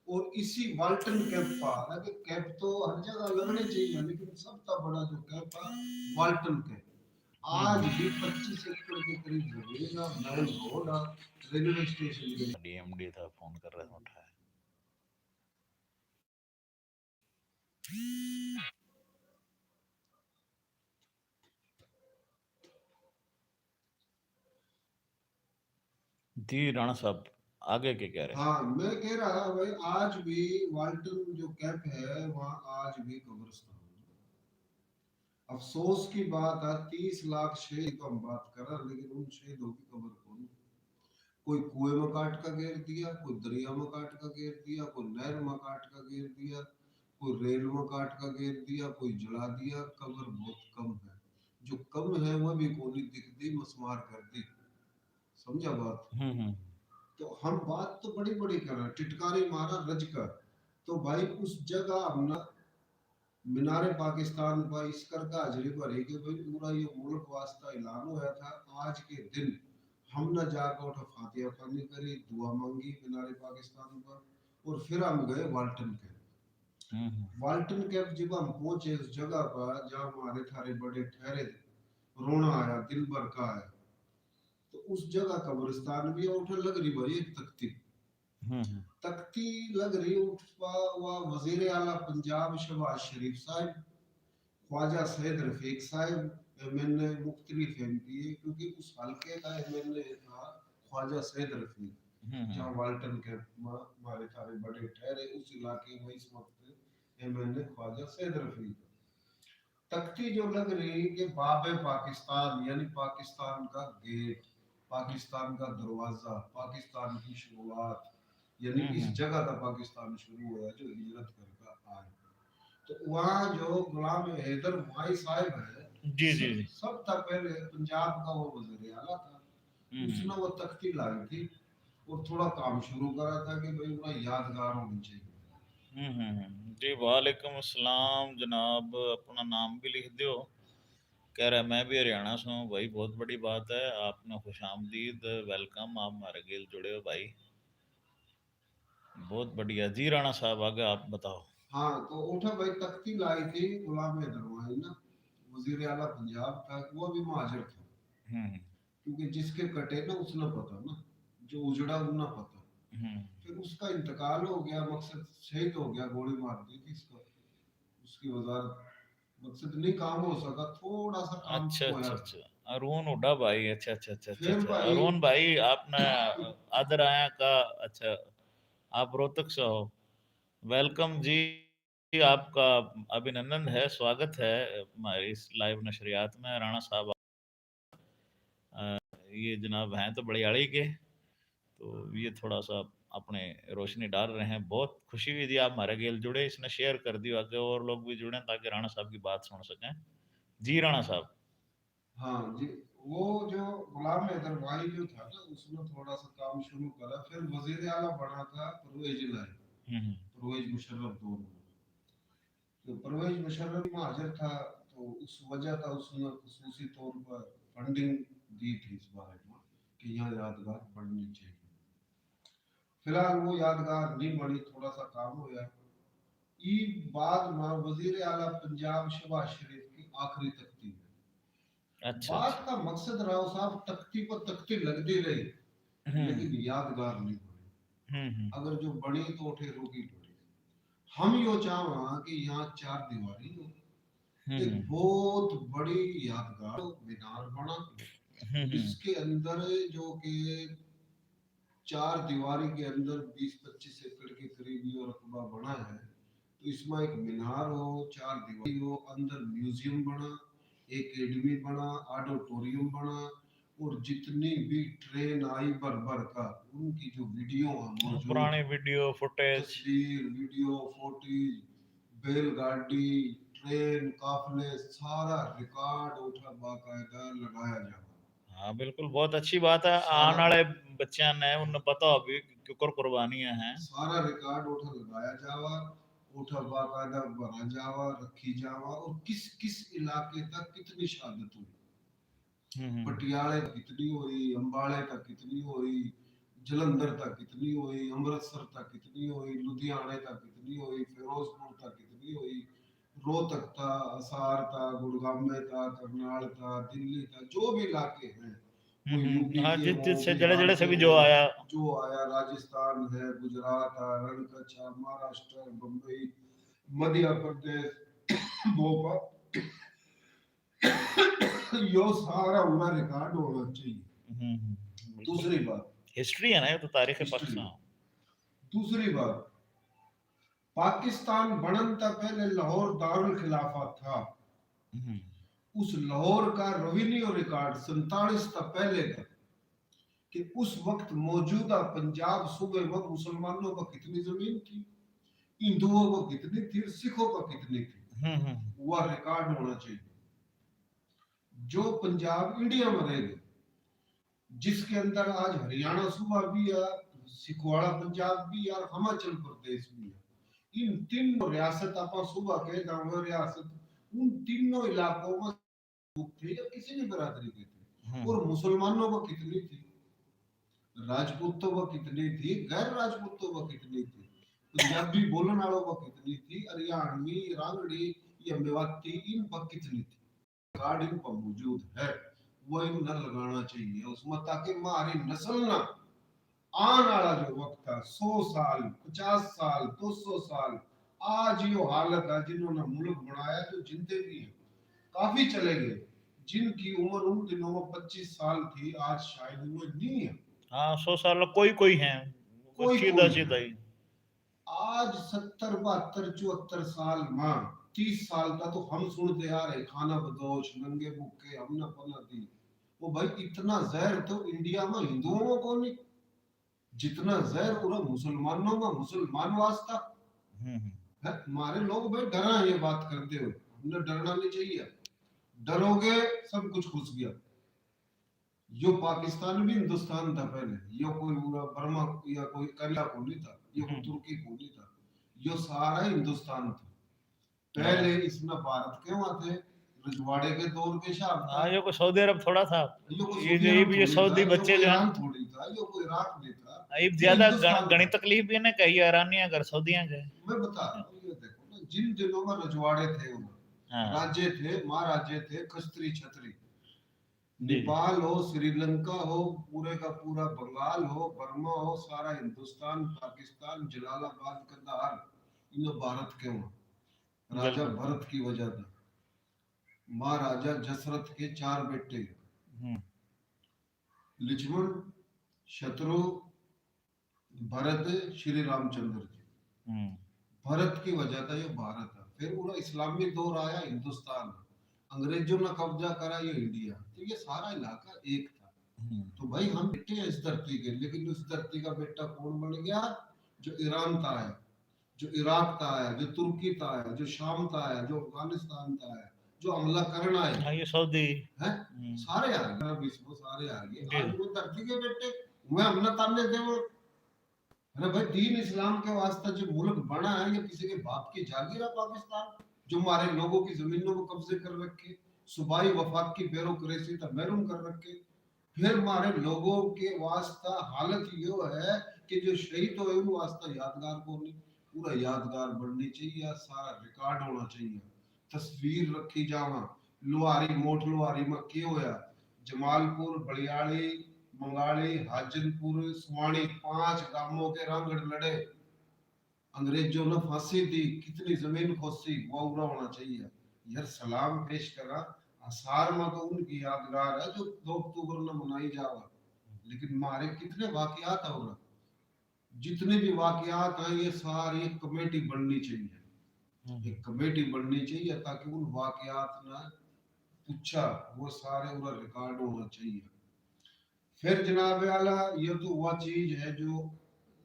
और इसी वाल्टन कैंप पर है कि कैंप तो हर जगह लगने चाहिए, लेकिन सबसे बड़ा जो कैंप है वाल्टन कैंप। आज भी 25 एकड़ के करीब जमीन है, मेन रोड है, रेलवे स्टेशन के। डीएमडी था, फोन कर रहे थे, उठाया। जी राणा साहब, आगे के कह रहे हैं? हाँ, मैं कह रहा भाई, आज भी वाल्टन जो कैंप है वहाँ आज भी कब्रिस्तान है। अफसोस की बात है, 30 लाख शहीद को हम बात कर रहे हैं, लेकिन उन शहीदों की कब्र कौन? कोई कुएं में काट का घेर दिया, कोई दरिया में काट का घेर दिया, कोई नहर में काट का घेर दिया, कोई रेल में काट का घेर दिया, कोई जला दिया। कब्र बहुत कम है, जो कम है वह भी कोई दिखती, मसमार कर दी। समझा बात? तो हम बात तो बड़ी बड़ी कर रहे हैं, टिटकारी मारा रज कर। तो भाई उस जगह हमने मीनारे पाकिस्तान पर इस कर का हाजिरी भरी कि भाई पूरा ये मुल्क वास्ता ऐलान हुआ था। आज के दिन हमने जाकर उठा फातिहा खानी करी, दुआ मांगी मीनारे पाकिस्तान पर, और फिर हम गए वाल्टन कैंप। वाल्टन कैंप जब हम पहुंचे उस जगह पर जहाँ हमारे थारे बड़े ठहरे, रोना आया, दिल भर का आया। तो उस जगह कब्रिस्तान भी उठे लग रही भाई एक तख्ती, तख्ती लग रही उठवा हुआ वजीर आला पंजाब शहबाज शरीफ साहब, ख्वाजा सैयद रफीक साहब एमएनए मुख्तलिफ एमपी, क्योंकि उस हल्के का एमएनए था ख्वाजा सैयद रफीक, जहाँ वाल्टन के हमारे थारे बड़े ठहरे, उस इलाके में इस वक्त एमएनए ख्वाजा सैयद रफीक। तख्ती जो लग रही कि बाबे पाकिस्तान, यानी पाकिस्तान का गेट, पाकिस्तान का दरवाजा, पाकिस्तान की शुरुआत, यानी इस जगह का पाकिस्तान शुरू हुआ जो हिजरत करके आए। तो वहाँ जो गुलाम हैदर भाई साहब है, जी जी जी, सब था पहले पंजाब का वो वज़ीर आला था, उसने वो तख्ती लाई थी और थोड़ा काम शुरू करा था कि भाई वहाँ यादगार होनी चाहिए। जी वालेकुम अस्सलाम जनाब, अपना नाम भी लिख दो। कह रहा है मैं भी हरियाणा से हूँ भाई, बहुत बड़ी बात है, आपने खुशामदीद, वेलकम, आप हमारे गिल जुड़े हो भाई, बहुत बढ़िया। जी राणा साहब आगे आप बताओ। हाँ, तो उठा भाई तख्ती लाई थी गुलाम हैदर भाई ना, वजीर आला पंजाब था, वो भी महाजर था। क्योंकि जिसके कटे ना उसने पता ना, जो उजड़ा उन्ना पता। फिर उसका इंतकाल हो गया, मकसद शहीद हो गया, गोली मार दी थी इसको, उसकी वजारत, मकसद नहीं काम हो सका, थोड़ा सा काम अच्छा होया अच्छा था। अच्छा, अरुण हुड्डा भाई, अच्छा अच्छा अच्छा अच्छा फिर अच्छा, भाई अरुण भाई आपने आदर आया का, अच्छा आप रोहतक से हो, वेलकम जी, आपका अभिनंदन है, स्वागत है हमारी इस लाइव नशरियात में। राणा साहब ये जनाब हैं तो बड़ियाड़ी के, तो ये थोड़ा सा अपने रोशनी डाल रहे हैं, बहुत खुशी हुई थी आप हमारे गेल जुड़े, इसने शेयर कर दिया आगे और लोग भी जुड़े ताकि राणा साहब की बात सुन सकें। जी राणा साहब। हाँ जी, वो जो गुलाम हैदर भाई जो था ना, उसने थोड़ा सा काम शुरू करा, फिर वजीर आला बना था परवेज इलाही, परवेज मुशर्रफ दौर में। तो परवेज मुशर्रफ महाजर था, तो उस वजह था उसने खुसूसी तौर पर फंडिंग दी थी इस बारे में कि यहाँ यादगार बननी चाहिए। फिलहाल वो यादगार नहीं बनी, थोड़ा सा काम हुआ। ई बाद में वजीर आला पंजाब शहबाज शरीफ की आखिरी तख्ती है। अच्छा बात अच्छा। का मकसद राव साहब, तख्ती पर तख्ती लगती रही, लेकिन यादगार नहीं बनी। अगर जो बनी तो उठे रोगी बनी। हम यो चाहवा कि यहाँ चार दीवारी हो, एक बहुत बड़ी यादगार मीनार बना, जिसके अंदर जो कि चार दीवारी के अंदर 20-25 एकड़ के करीब ये रकबा बना है। तो इसमें एक मीनार हो, चार दीवारी हो, अंदर म्यूजियम बना, एकेडमी बना, ऑडिटोरियम बना, और जितनी भी ट्रेन आई भर भर का उनकी जो वीडियो मौजूद, पुराने वीडियो फुटेज, तस्वीर, वीडियो, फोटेज, बैलगाड़ी, ट्रेन, काफले, सारा रिकॉर्ड उठा बाकायदा लगाया जाए। हाँ बिल्कुल, बहुत अच्छी बात है। आने वाले बच्चे ने उन्हें पता हो भी क्यों कुर्बानियां हैं। सारा रिकॉर्ड उठा लगाया जावा, उठा बाकायदा बना जावा, रखी जावा, और किस किस इलाके तक कितनी शहादत हुई, पटियाले तक कितनी हुई, अंबाले तक कितनी हुई, जलंधर तक कितनी हुई, अमृतसर तक कितनी हुई, लुधियाने तक कितनी हुई, फिरोजपुर तक कितनी हुई, रोहतक था, हिसार था, गुड़गांव था, करनाल था, दिल्ली था, जो भी इलाके हैं, हाँ, जिससे जड़े जड़े से भी जो आया, राजस्थान है, गुजरात है, रण कच्छ, महाराष्ट्र, बम्बई, मध्य प्रदेश, भोपाल, यो सारा उनका रिकॉर्ड होना चाहिए। दूसरी बात, हिस्ट्री है ना, ये तो तारीख है पाकिस्तान। दूसरी बात, पाकिस्तान बनन तक पहले लाहौर दारुल खिलाफा था। उस लाहौर का रेवेन्यू रिकॉर्ड 47 तक पहले का, कि उस वक्त मौजूदा पंजाब सूबे में मुसलमानों का कितनी जमीन थी, हिंदुओं को कितनी थी, सिखों का कितनी थी, वह रिकॉर्ड होना चाहिए। जो पंजाब इंडिया में रहेगा, जिसके अंदर आज हरियाणा सूबा भी है, सिखवाड़ा पंजाब भी है, और हिमाचल प्रदेश भी है, इन तीनों रियासत आप सूबा के गांव रियासत, उन तीनों इलाकों में थे या किसी भी बरादरी के थे, और मुसलमानों को कितनी थी, राजपूतों को कितनी थी, गैर राजपूतों को कितनी थी, पंजाबी बोलने वालों को कितनी थी, हरियाणवी, रांगड़ी या मेवाती, इन पर कितनी थी, कार्ड इन पर मौजूद है, वो इन न लगाना चाहिए उसमें, ताकि हमारी नस्ल ना आने वाला जो वक्त था 100 साल, 50 साल, 200 साल, आज यो हालत है, जिन्होंने मुल्क बनाया जो जिंदे भी हैं, काफी चले गए, जिनकी उम्र उन दिनों में 25 साल थी, आज शायद उम्र नहीं है। हाँ, 100 साल कोई कोई है, कोई सीधा सीधा ही। आज 70, 72, 74 साल में 30 साल का तो हम सुनते आ रहे, खाना बदोश, नंगे भूखे, हमने पना दी, वो भाई इतना जहर तो इंडिया में हिंदुओं को नहीं, जितना जहर पूरा मुसलमानों में, मुसलमान वास्ता है। हमारे लोग भाई डरा ये बात करते हुए, हमने डरना नहीं चाहिए, डरोगे सब कुछ घुस गया। यो पाकिस्तान भी हिंदुस्तान था पहले, यो कोई बर्मा या कोई करिया को नहीं था, यो कोई तुर्की को नहीं था, यो सारा हिंदुस्तान था। पहले इसमें भारत के वहां थे, रजवाड़े के दौर के शाम था, ये कोई सऊदी अरब थोड़ा था, ये भी सऊदी बच्चे जो हैं थोड़ी था, यो कोई इराक नहीं था, ये ज्यादा गणित तकलीफ भी ना कही ईरानियां अगर सऊदियां गए। मैं बता रहा हूं, ये देखो ना, जिन दिनों में रजवाड़े थे, राज्य थे, महाराजे थे, खस्त्री छत्री, नेपाल हो, श्रीलंका हो, पूरे का पूरा बंगाल हो, बर्मा हो, सारा हिंदुस्तान, पाकिस्तान, जलालाबाद, कंधार, इन भारत के हो, राजा भरत की वजह था, महाराजा जसरथ के 4 बेटे, लक्ष्मण, शत्रु, भरत, श्री रामचंद्र जी, भरत की वजह था ये भारत है। फिर पूरा इस्लामी दौर आया, हिंदुस्तान, अंग्रेजों ने कब्जा करा ये इंडिया, तो ये सारा इलाका एक था। तो भाई हम बेटे हैं इस धरती के, लेकिन उस धरती का बेटा कौन बन गया, जो ईरान था आया, जो इराक था आया, जो तुर्की था आया, जो शाम था आया, जो अफगानिस्तान था आया, जो हमला करना है, ये सऊदी है, सारे आ गए, विश्व सारे आ गए, आज वो धरती के बेटे मैं हमने ताने दे वो, अरे भाई दीन इस्लाम के वास्ते जो मुल्क बना है, ये किसी के बाप की जागीर है पाकिस्तान, जो हमारे लोगों की जमीनों को कब्जे कर रखे, सूबाई वफाक की ब्यूरोक्रेसी तक महरूम कर रखे, फिर हमारे लोगों के वास्ता हालत ये है कि जो शहीद हुए उन वास्ता यादगार को नहीं, पूरा यादगार बननी चाहिए, सारा रिकॉर्ड होना चाहिए, तस्वीर रखी जावा, लुहारी मोट लुहारी में क्या होया, जमालपुर, बलियाड़ी, मंगाली, हाजनपुर, सुवाणी, 5 गांवों के रांगड़ लड़े, अंग्रेजों ने फांसी दी, कितनी जमीन खोसी, वो पूरा होना चाहिए यार। सलाम पेश करा आसार में तो उनकी यादगार है जो 2 अक्टूबर में मनाई जावा, लेकिन मारे कितने वाकयात हो रहा, जितने भी वाकयात हैं ये सारी एक कमेटी बननी चाहिए, एक कमेटी बननी चाहिए ताकि उन वाकयात ना पूछा वो सारे पूरा रिकॉर्ड होना चाहिए। फिर जनाब आला ये तो वह चीज है जो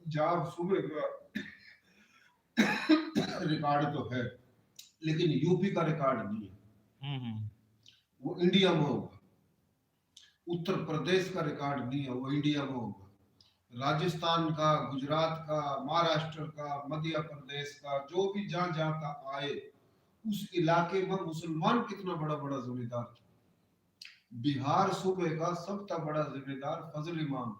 जाब सुबह का रिकॉर्ड तो है, लेकिन यूपी का रिकॉर्ड नहीं है, वो इंडिया में होगा। उत्तर प्रदेश का रिकॉर्ड नहीं है, वो इंडिया में होगा। राजस्थान का, गुजरात का, महाराष्ट्र का, मध्य प्रदेश का, जो भी जहां जहां का आए, उस इलाके में मुसलमान कितना बड़ा बड़ा जमींदार था। बिहार सूबे का सबसे बड़ा जिम्मेदार फजल इमाम,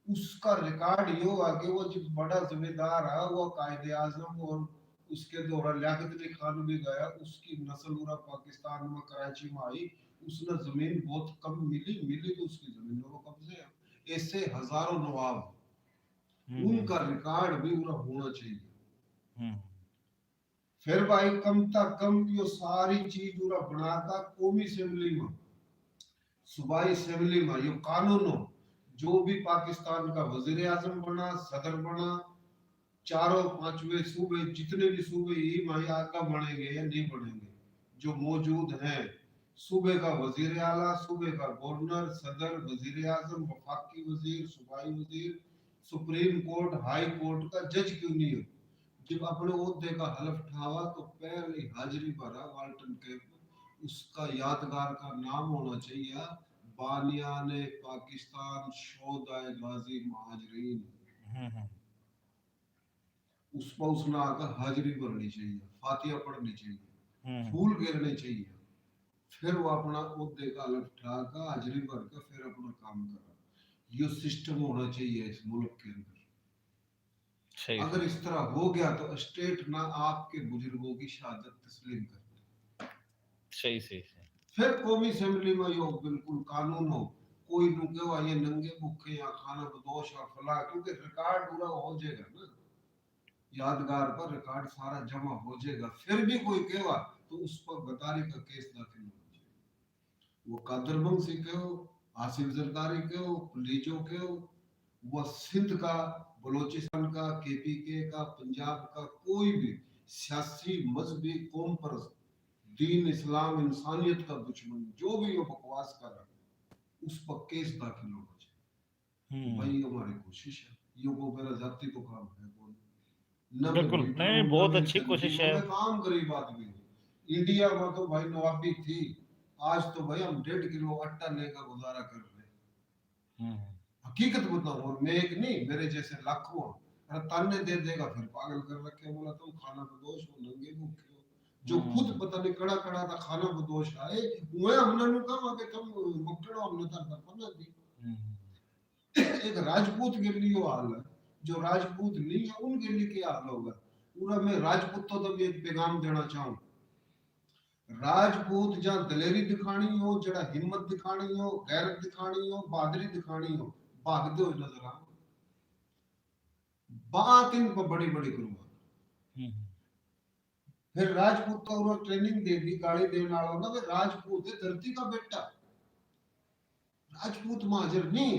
उसका रिकॉर्ड यो आगे वो जो बड़ा जिम्मेदार है वो कायदे आजम और उसके दौरान लियाकत अली खान भी गया, उसकी नस्ल पूरा पाकिस्तान में कराची में आई, उसने जमीन बहुत कम मिली तो उसकी जमीन वो कब्जे है। ऐसे हजारों नवाब, उनका रिकॉर्ड भी पूरा होना चाहिए। फिर भाई कम तक कम यो सारी चीज पूरा बनाता कौमी असेंबली में, सूबाई असेंबली में यो कानून हो, जो भी पाकिस्तान का वजीर आजम बना, सदर बना, चारों पांचवे सूबे जितने भी सूबे ये आगा बनेंगे या नहीं बनेंगे, जो मौजूद हैं, सूबे का वजीर आला, सूबे का गवर्नर, सदर, वजीर आजम, वफाकी वजीर, सूबाई वजीर, सुप्रीम कोर्ट, हाई कोर्ट का जज क्यों नहीं हो, जब अपने ओहदे का हलफ ठावा तो पहले हाजिरी भरा वाल्टन कैंप, उसका यादगार का नाम होना चाहिए बानियान पाकिस्तान शोदाए गाजी महाजरीन। उस पर उसने आकर हाजिरी भरनी चाहिए, फातिहा पढ़नी चाहिए, फूल गिरने चाहिए, फिर वो अपना ओहदे का हलफ ठाकर हाजिरी भर कर फिर अपना काम करा। ये सिस्टम होना चाहिए इस मुल्क के अंदर। अगर इस तरह हो गया तो स्टेट ना आपके बुजुर्गों की शहादत तस्लीम करते। सही फिर कौमी असेंबली में यो बिल्कुल कानून हो, कोई नुके हुआ ये नंगे भूखे या खाना बदोश और फला, क्योंकि रिकॉर्ड पूरा हो जाएगा ना, यादगार पर रिकॉर्ड सारा जमा हो जाएगा। फिर भी कोई कहेगा तो उस पर गद्दारी का केस दाखिल होना चाहिए। वो कादरबंग से कहो, आसिफ जरदारी कहो, पुलीजो कहो, वो सिंध का, बलोचिस्तान का, केपीके का, पंजाब का, कोई भी सियासी मजहबी कौम पर दीन इस्लाम इंसानियत का दुश्मन जो भी ये बकवास कर रहा है उस पर केस दाखिल होना चाहिए। भाई हमारी कोशिश है, ये वो मेरा जाति तो काम है कौन न, बिल्कुल नहीं, बहुत अच्छी कोशिश है। काम गरीब आदमी इंडिया में तो भाई नवाबी थी, आज तो भाई हम 1.5 किलो आटा लेकर गुजारा कर रहे हैं। हकीकत बताऊं, और मैं एक नहीं, मेरे जैसे लाखों, अरे ताने दे देगा फिर पागल कर रखे, बोला तुम खाना बदोश हो, नंगे भूखे हो, जो खुद पता नहीं कड़ा कड़ा था खाना बदोश आए, वो हमने नु कहा कि तुम मुक्तड़ो हमने तार पर दी। एक राजपूत के लिए हाल है, जो राजपूत नहीं है उनके लिए क्या हाल होगा पूरा। मैं राजपूतों तो भी एक पैगाम देना चाहूं, राजपूत जहां दलेरी दिखानी हो, जड़ा हिम्मत दिखानी हो, गैरत दिखानी हो, बहादुरी दिखानी हो, भागते हुए नजर आओ, बात इन पर बड़ी बड़ी करूंगा। फिर राजपूत को ट्रेनिंग दे दी, गाड़ी देने वाला ना, वे राजपूत है, धरती का बेटा, राजपूत महाजर नहीं,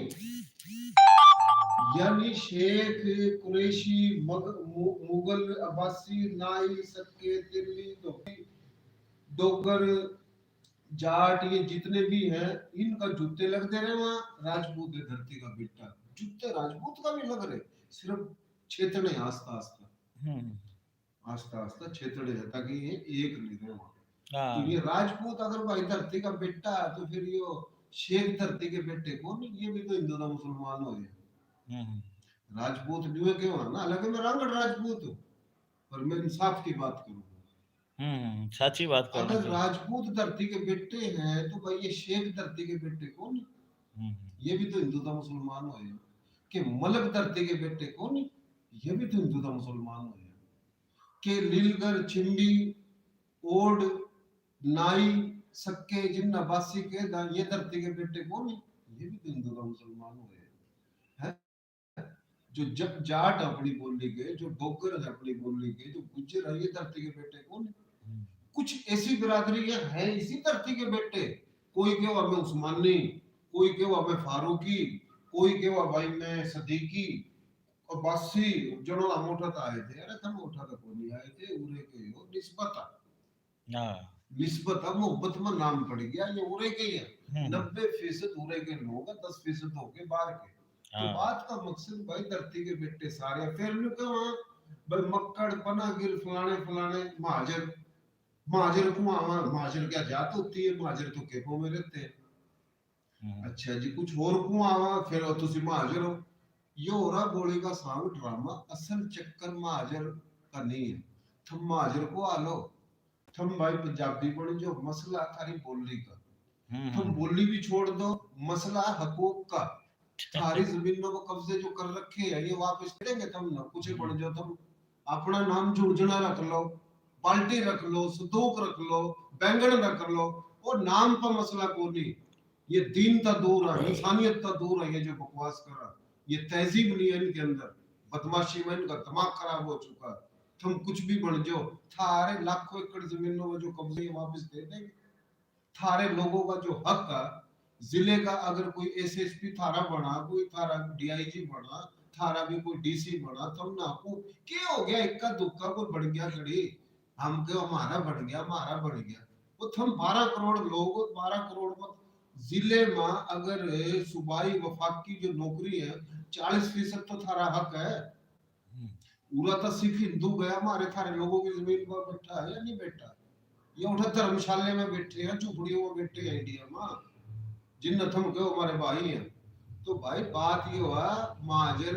यानी शेख, कुरैशी, मुगल, अब्बासी, नाई, सक्के, दिल्ली, डोगर, जाट, ये जितने भी हैं इनका जूते लग दे रहे वहां, राजपूत है धरती का बेटा, जूते राजपूत का भी लग रहे, सिर्फ छेतड़े आस्ता आस्ता छेतड़े है ताकि ये एक नहीं रहे वहां। तो ये राजपूत अगर भाई धरती का बेटा है तो फिर ये शेख धरती के बेटे कौन, ये भी तो हिंदू ना मुसलमान हो गए। राजपूत नहीं है क्यों ना, हालांकि मैं रांगड़ राजपूत हूँ, पर मैं इंसाफ की बात करूँ, सच्ची बात कर। अगर राजपूत धरती के बेटे हैं तो भाई ये शेख धरती के बेटे कौन, ये भी तो हिंदू था मुसलमान हो गया। कि मलक धरती के बेटे कौन, ये भी तो हिंदू था मुसलमान हो गया। कि लीलगर, चिंडी, ओड, नाई, सक्के, जिन्ना, बासी के ये धरती के बेटे कौन, ये भी तो हिंदू था मुसलमान हो गया है। जो जाट अपनी बोली के, जो डोगर है अपनी बोली के, जो गुज्जर है, ये धरती के बेटे कौन है? कुछ ऐसी बिरादरी है इसी धरती के बेटे। कोई के मैं उस्मानी, कोई के मैं फारूकी, कोई के भाई मैं सदीकी और बासी जनो मोटा आए थे। अरे तुम मोटा तो कोई नहीं आए थे, उरे के हो निस्बत हाँ निस्बत मोहब्बत में नाम पड़ गया, ये उरे के ही है। 90% उरे के लोग हैं, 10% होके बाहर के। तो हाँ बात का मकसद भाई धरती के बेटे सारे फिर नु के वहां भाई मक्कड़ पनागिर फलाने फलाने महाजर, महाजर को आवा महाजर क्या जात होती है, महाजर तो केपो में रहते हैं। अच्छा जी, कुछ और को आवा फिर तुसी महाजर हो। ये हो रहा गोली का सांग ड्रामा। असल चक्कर महाजर का नहीं है। थम महाजर को आ लो, थम भाई पंजाबी बन जो मसला थारी बोली का, तुम बोली भी छोड़ दो, मसला हकूक का। थारी जमीनों को कब्जे जो कर रखे हैं ये वापस करेंगे तुम ना, कुछ बन जाओ तुम। अपना नाम झुंझुना रख लो, बाल्टी रख लो, संदूक रख लो, बैंगन रख लो, और नाम पर मसला को नहीं। ये दीन ता दूर है, इंसानियत ता दूर है। ये जो बकवास कर रहा, ये तहजीब नहीं है इनके अंदर। बदमाशी में इनका दिमाग खराब हो चुका है। तुम कुछ भी बन जाओ, थारे लाखों एकड़ जमीनों में जो कब्जे वापस दे देंगे। थारे लोगों का जो हक है, जिले का अगर कोई एसएसपी थारा बना, कोई थारा डीआईजी बना, थारा भी कोई डीसी बना, तुम ना को क्या हो गया, इक्का दुक्का को बढ़ गया खड़ी, हम क्यों हमारा बढ़ गया, हमारा बढ़ गया। वो थम 12 करोड़ लोग, 12 करोड़ में जिले में अगर सूबाई वफाक की जो नौकरी है 40% तो थारा हक है। पूरा तो सिख हिंदू गया, हमारे थारे लोगों की जमीन पर बैठा है या नहीं बैठा? ये उठा धर्मशाले में बैठे हैं, झुपड़ियों में बैठे हैं इंडिया में, जिन थम के हमारे भाई हैं। तो भाई बात ये हुआ, महाजर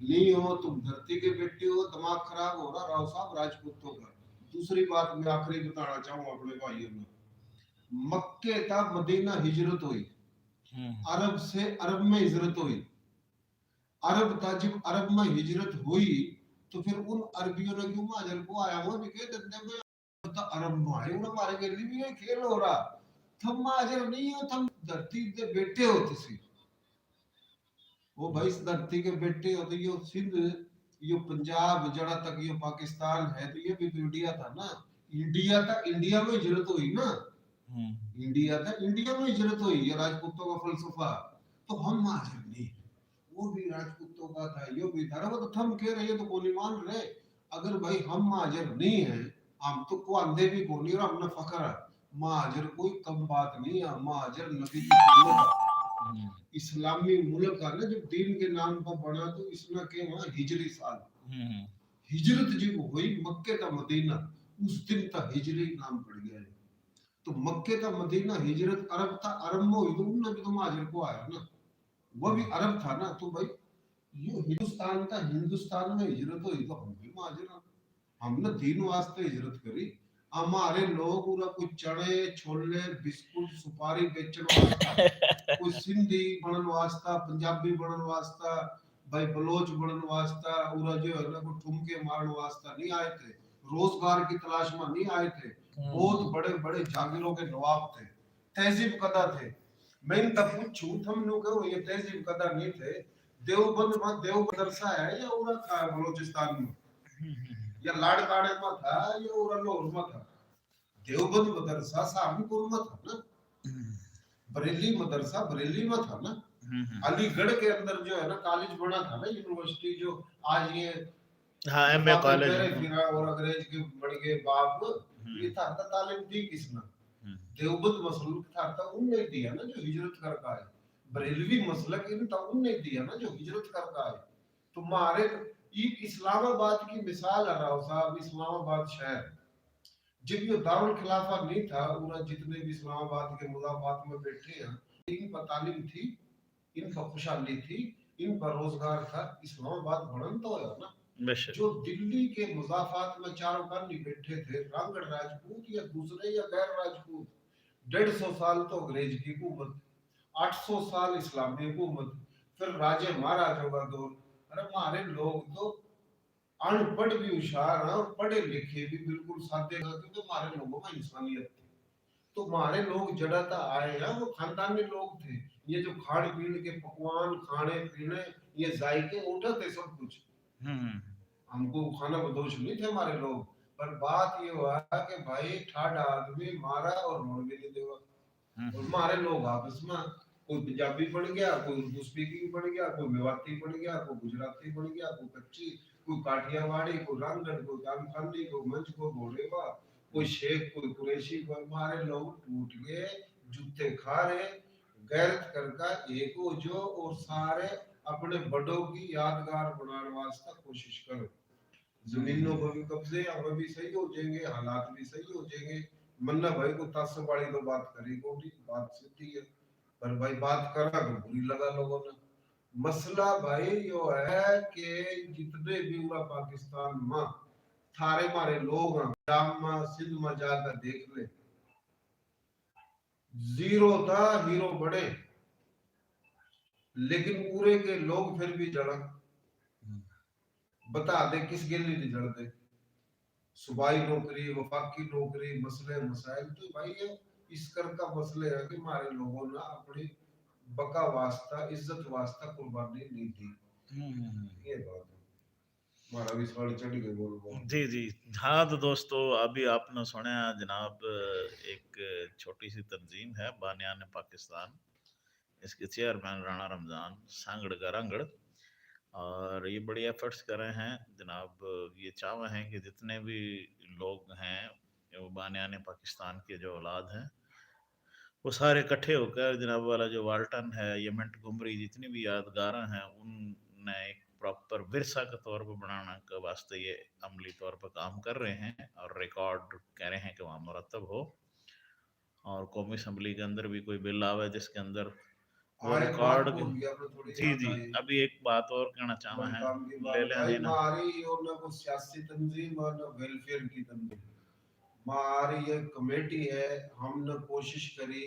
नहीं हो तुम, धरती के बेटे हो, दिमाग खराब हो रहा राव साहब राजपूतों का। दूसरी बात मैं आखिरी बताना चाहूँ अपने भाइयों में, मक्के का मदीना हिजरत हुई, अरब से अरब में हिजरत हुई। अरब था, जब अरब में हिजरत हुई तो फिर उन अरबियों ने क्यों महाजर को आया हुआ भी के धंधे में, तो अरब में आए उन्हें हमारे के लिए भी ये खेल हो रहा। थम महाजर नहीं हो, थम धरती के बेटे हो। तुसी वो भाई इस धरती के बेटे हो। तो ये सिंध, ये पंजाब जड़ा तक ये पाकिस्तान है, तो ये भी तो इंडिया था ना। इंडिया था, इंडिया में हिजरत हुई ना। इंडिया था, इंडिया में हिजरत हुई। ये राजपूतों का फलसफा। तो हम महाजर नहीं, वो भी राजपूतों का था, यो भी था। वो तो थम कह रहे तो कोई मान रहे। अगर भाई हम महाजर नहीं है, हम तो को अंधे भी को नहीं, और अपना फखर है। महाजर कोई कम बात नहीं है। महाजर नबी की सुन्नत है, इस्लामी मुल्क का ना, जब दीन के नाम पर बना तो इसमें के वहां हिजरी साल हिजरत जब हुई मक्के का मदीना, उस दिन का हिजरी नाम पड़ गया है। तो मक्के का मदीना हिजरत अरब था, अरब में हुई तो उनने भी तो महाजर को आया ना, वो भी अरब था ना। तो भाई ये हिंदुस्तान था, हिंदुस्तान में हिजरत हुई तो हम भी महाजर, हमने दीन वास्ते हिजरत करी। हमारे लोग पूरा कोई चने छोले बिस्कुट सुपारी बेचने वास्ता, कोई सिंधी बनन वास्ता, पंजाबी बनन वास्ता, भाई बलोच बनन वास्ता, पूरा जो है ना को ठुमके मारन वास्ता नहीं आए थे। रोजगार की तलाश में नहीं आए थे। बहुत बड़े बड़े जागीरों के नवाब थे, तहजीब कदा थे। मैं इनका पूछूं थम लोग कहो ये तहजीब कदा नहीं थे। देवबंद में देव मदरसा है या उरा था बलोचिस्तान में, या लाड़काने में था या उरा लाहौर में था? देवबंद मदरसा सहारनपुर में था ना, बरेली मदरसा बरेली में था ना, अलीगढ़ के अंदर जो है ना कॉलेज बना था ना, यूनिवर्सिटी जो आज ये हाँ एमए कॉलेज फिरा और अंग्रेज के बड़ गए बाप, ये था तालीम दी किसने? देवबंद मसलक था उनने दिया ना, जो हिजरत करके आए। बरेलवी मसलक इन था उनने दिया ना, जो हिजरत करके आए। तो मारे इस्लामाबाद की मिसाल है राव साहब, इस्लामाबाद शहर जब ये दारुल खिलाफा नहीं था, उन्हें जितने भी इस्लामाबाद के मुलाकात में बैठे हैं, इन पर तालीम थी, इन पर खुशहाली थी, इन पर रोजगार था। इस्लामाबाद बढ़न तो है ना। जो दिल्ली के मुजाफात में चारों कर्नी बैठे थे, रांगड़ राजपूत या दूसरे या गैर राजपूत, 150 साल तो अंग्रेज की हुकूमत, 800 साल इस्लामी हुकूमत, फिर राजे महाराजों का दौर। अरे हमारे लोग तो अनपढ़ भी होशियार हैं, पढ़े लिखे भी बिल्कुल सादे, क्योंकि हमारे लोगों में इंसानियत थी। तो हमारे लोग जड़ता आए हैं, वो खानदानी लोग थे। ये जो खान पीन के पकवान खाने पीने ये जायके उठाते सब कुछ। हमको खाना बदोश नहीं थे हमारे लोग, पर बात ये हुआ कि भाई ठाडा आदमी मारा और रोड भी नहीं देगा। और हमारे लोग आपस में कोई पंजाबी बन गया, कोई उर्दू स्पीकिंग बन गया, कोई मेवाती बन गया, कोई गुजराती बन गया, कोई कच्ची, कोई काठियावाड़ी, कोई रामगढ़, कोई कानखानी, कोई मंच, कोई भोलेबा, कोई शेख, कोई कुरैशी। कोई हमारे लोग टूट गए, जूते खा रहे, गैरत करका एक हो जो और सारे अपने बड़ों की यादगार बनाने वास्ते कोशिश करो। जमीनों को भी कब्जे हमें भी सही हो जाएंगे, हालात भी सही हो जाएंगे। मन्ना भाई को तासब वाली तो बात करी कोई बात सीधी है, पर भाई बात करा तो बुरी लगा लोगों ने। मसला भाई यो है कि जितने भी हुआ पाकिस्तान में थारे मारे लोग हैं, पंजाब में सिंध में जाकर देख ले, जीरो था हीरो बड़े, लेकिन पूरे के लोग फिर भी जड़ा। बता दे किस गिल्ली नहीं जड़ते, सूबाई नौकरी, वफाकी नौकरी, मसले मसाइल। तो भाई ये इस कर का मसले है कि हमारे लोगों ने अपनी बका वास्ता, इज्जत वास्ता कुर्बानी नहीं दी। ये बात है। हमारा भी सवाल चढ़ गए बोल बोल। जी जी हाँ, तो दोस्तों अभी आपने सुना जनाब, एक छोटी सी तंजीम है बानियान पाकिस्तान, इसके चेयरमैन राणा रमजान सांगड़ का रंगड़, और ये बड़ी एफर्ट्स कर रहे हैं जनाब। ये चाह हैं कि जितने भी लोग हैं वो बानियान पाकिस्तान के जो औलाद हैं वो सारे इकट्ठे होकर जनाब वाला जो वाल्टन है, ये मोंटगोमरी, जितनी भी यादगार हैं उनने एक प्रॉपर विरसा के तौर पर बनाने के वास्ते ये अमली तौर पर काम कर रहे हैं, और रिकॉर्ड कह रहे हैं कि वहाँ मुरतब हो, और कौमी असम्बली के अंदर भी कोई बिल आवे जिसके अंदर वो आए बात रिकॉर्ड। बोल गया अपने थोड़ी जी याद जी आई। अभी एक बात और कहना चाहना है, बलकाम की ले बात लें भाई, देना। हमारी और ना कोई सियासी तंजीम और ना वेलफेयर की तंजीम, हमारी ये कमेटी है। हमने कोशिश करी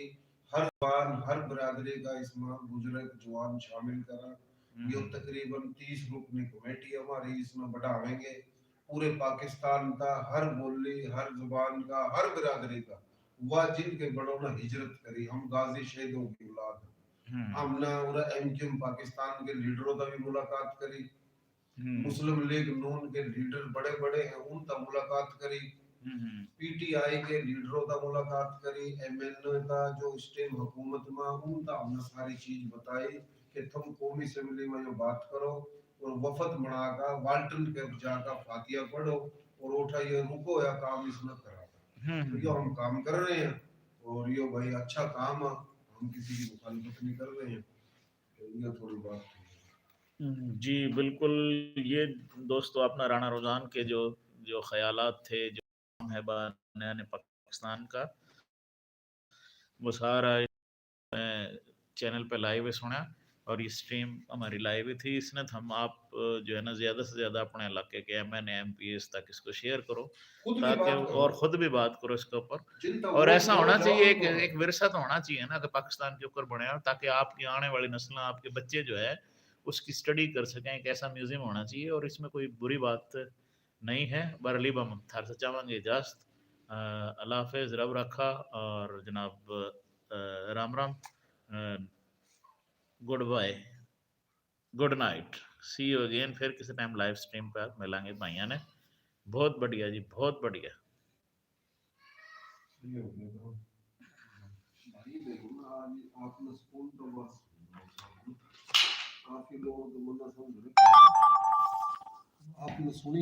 हर बार हर बिरादरी का इसमें बुजुर्ग जवान शामिल करा। ये तकरीबन 30 रुकनी कमेटी है हमारी, इसमें बढ़ावेंगे पूरे पाकिस्तान का, हर बोली, हर जुबान का, हर बिरादरी का, वह जिनके बड़ों ने हिजरत करी। हम गाजी शहीदों की औलाद हैं। हमने और एमक्यूएम पाकिस्तान के लीडरों का भी मुलाकात करी, मुस्लिम लीग नून के लीडर बड़े बड़े हैं उनका मुलाकात करी, पीटीआई के लीडरों का मुलाकात करी, एमएनओ का जो स्टेम हुकूमत में उनका हमने सारी चीज बताई कि तुम कौमी असेंबली में जो बात करो और वफद बनाकर वाल्टन के जाकर फातिया पढ़ो और उठा ये रुको या काम इसमें करा। तो ये हम काम कर रहे हैं, और ये भाई अच्छा काम है, हम किसी की मुखालफत नहीं कर रहे हैं। तो ये थोड़ी बात थी। जी बिल्कुल। ये दोस्तों अपना राणा रोजान के जो जो ख्यालात थे, जो काम है बानियान पाकिस्तान का, वो सारा चैनल पे लाइव सुना, और ये स्ट्रीम हमारी लाइव थी। इसने तो हम आप जो है ना ज़्यादा से ज़्यादा अपने इलाके के MNA MPs तक इसको शेयर करो, खुद भी ताकि बात करो, और ख़ुद भी बात करो इसके ऊपर। जिनका और वोट ऐसा दो होना जाओ चाहिए, एक उनको। एक विरसा तो होना चाहिए ना कि पाकिस्तान के ऊपर बने, ताकि आपकी आने वाली नस्लें, आपके बच्चे जो है उसकी स्टडी कर सकें। एक ऐसा म्यूजियम होना चाहिए, और इसमें कोई बुरी बात नहीं है। बरली बम थार से चाहेंगे इजाज़त, अल्लाह हाफिज़, रब रखा, और जनाब Ram Ram, good bye, good night, see you again. फिर किसी टाइम लाइव स्ट्रीम पर मिलेंगे भाइयों ने। बहुत बढ़िया जी, बहुत बढ़िया। ये हो गया तो। भाई देखो ना, आज आपने स्कूल तो बस काफी लोग तो मना समझ रहे, आपने सुनी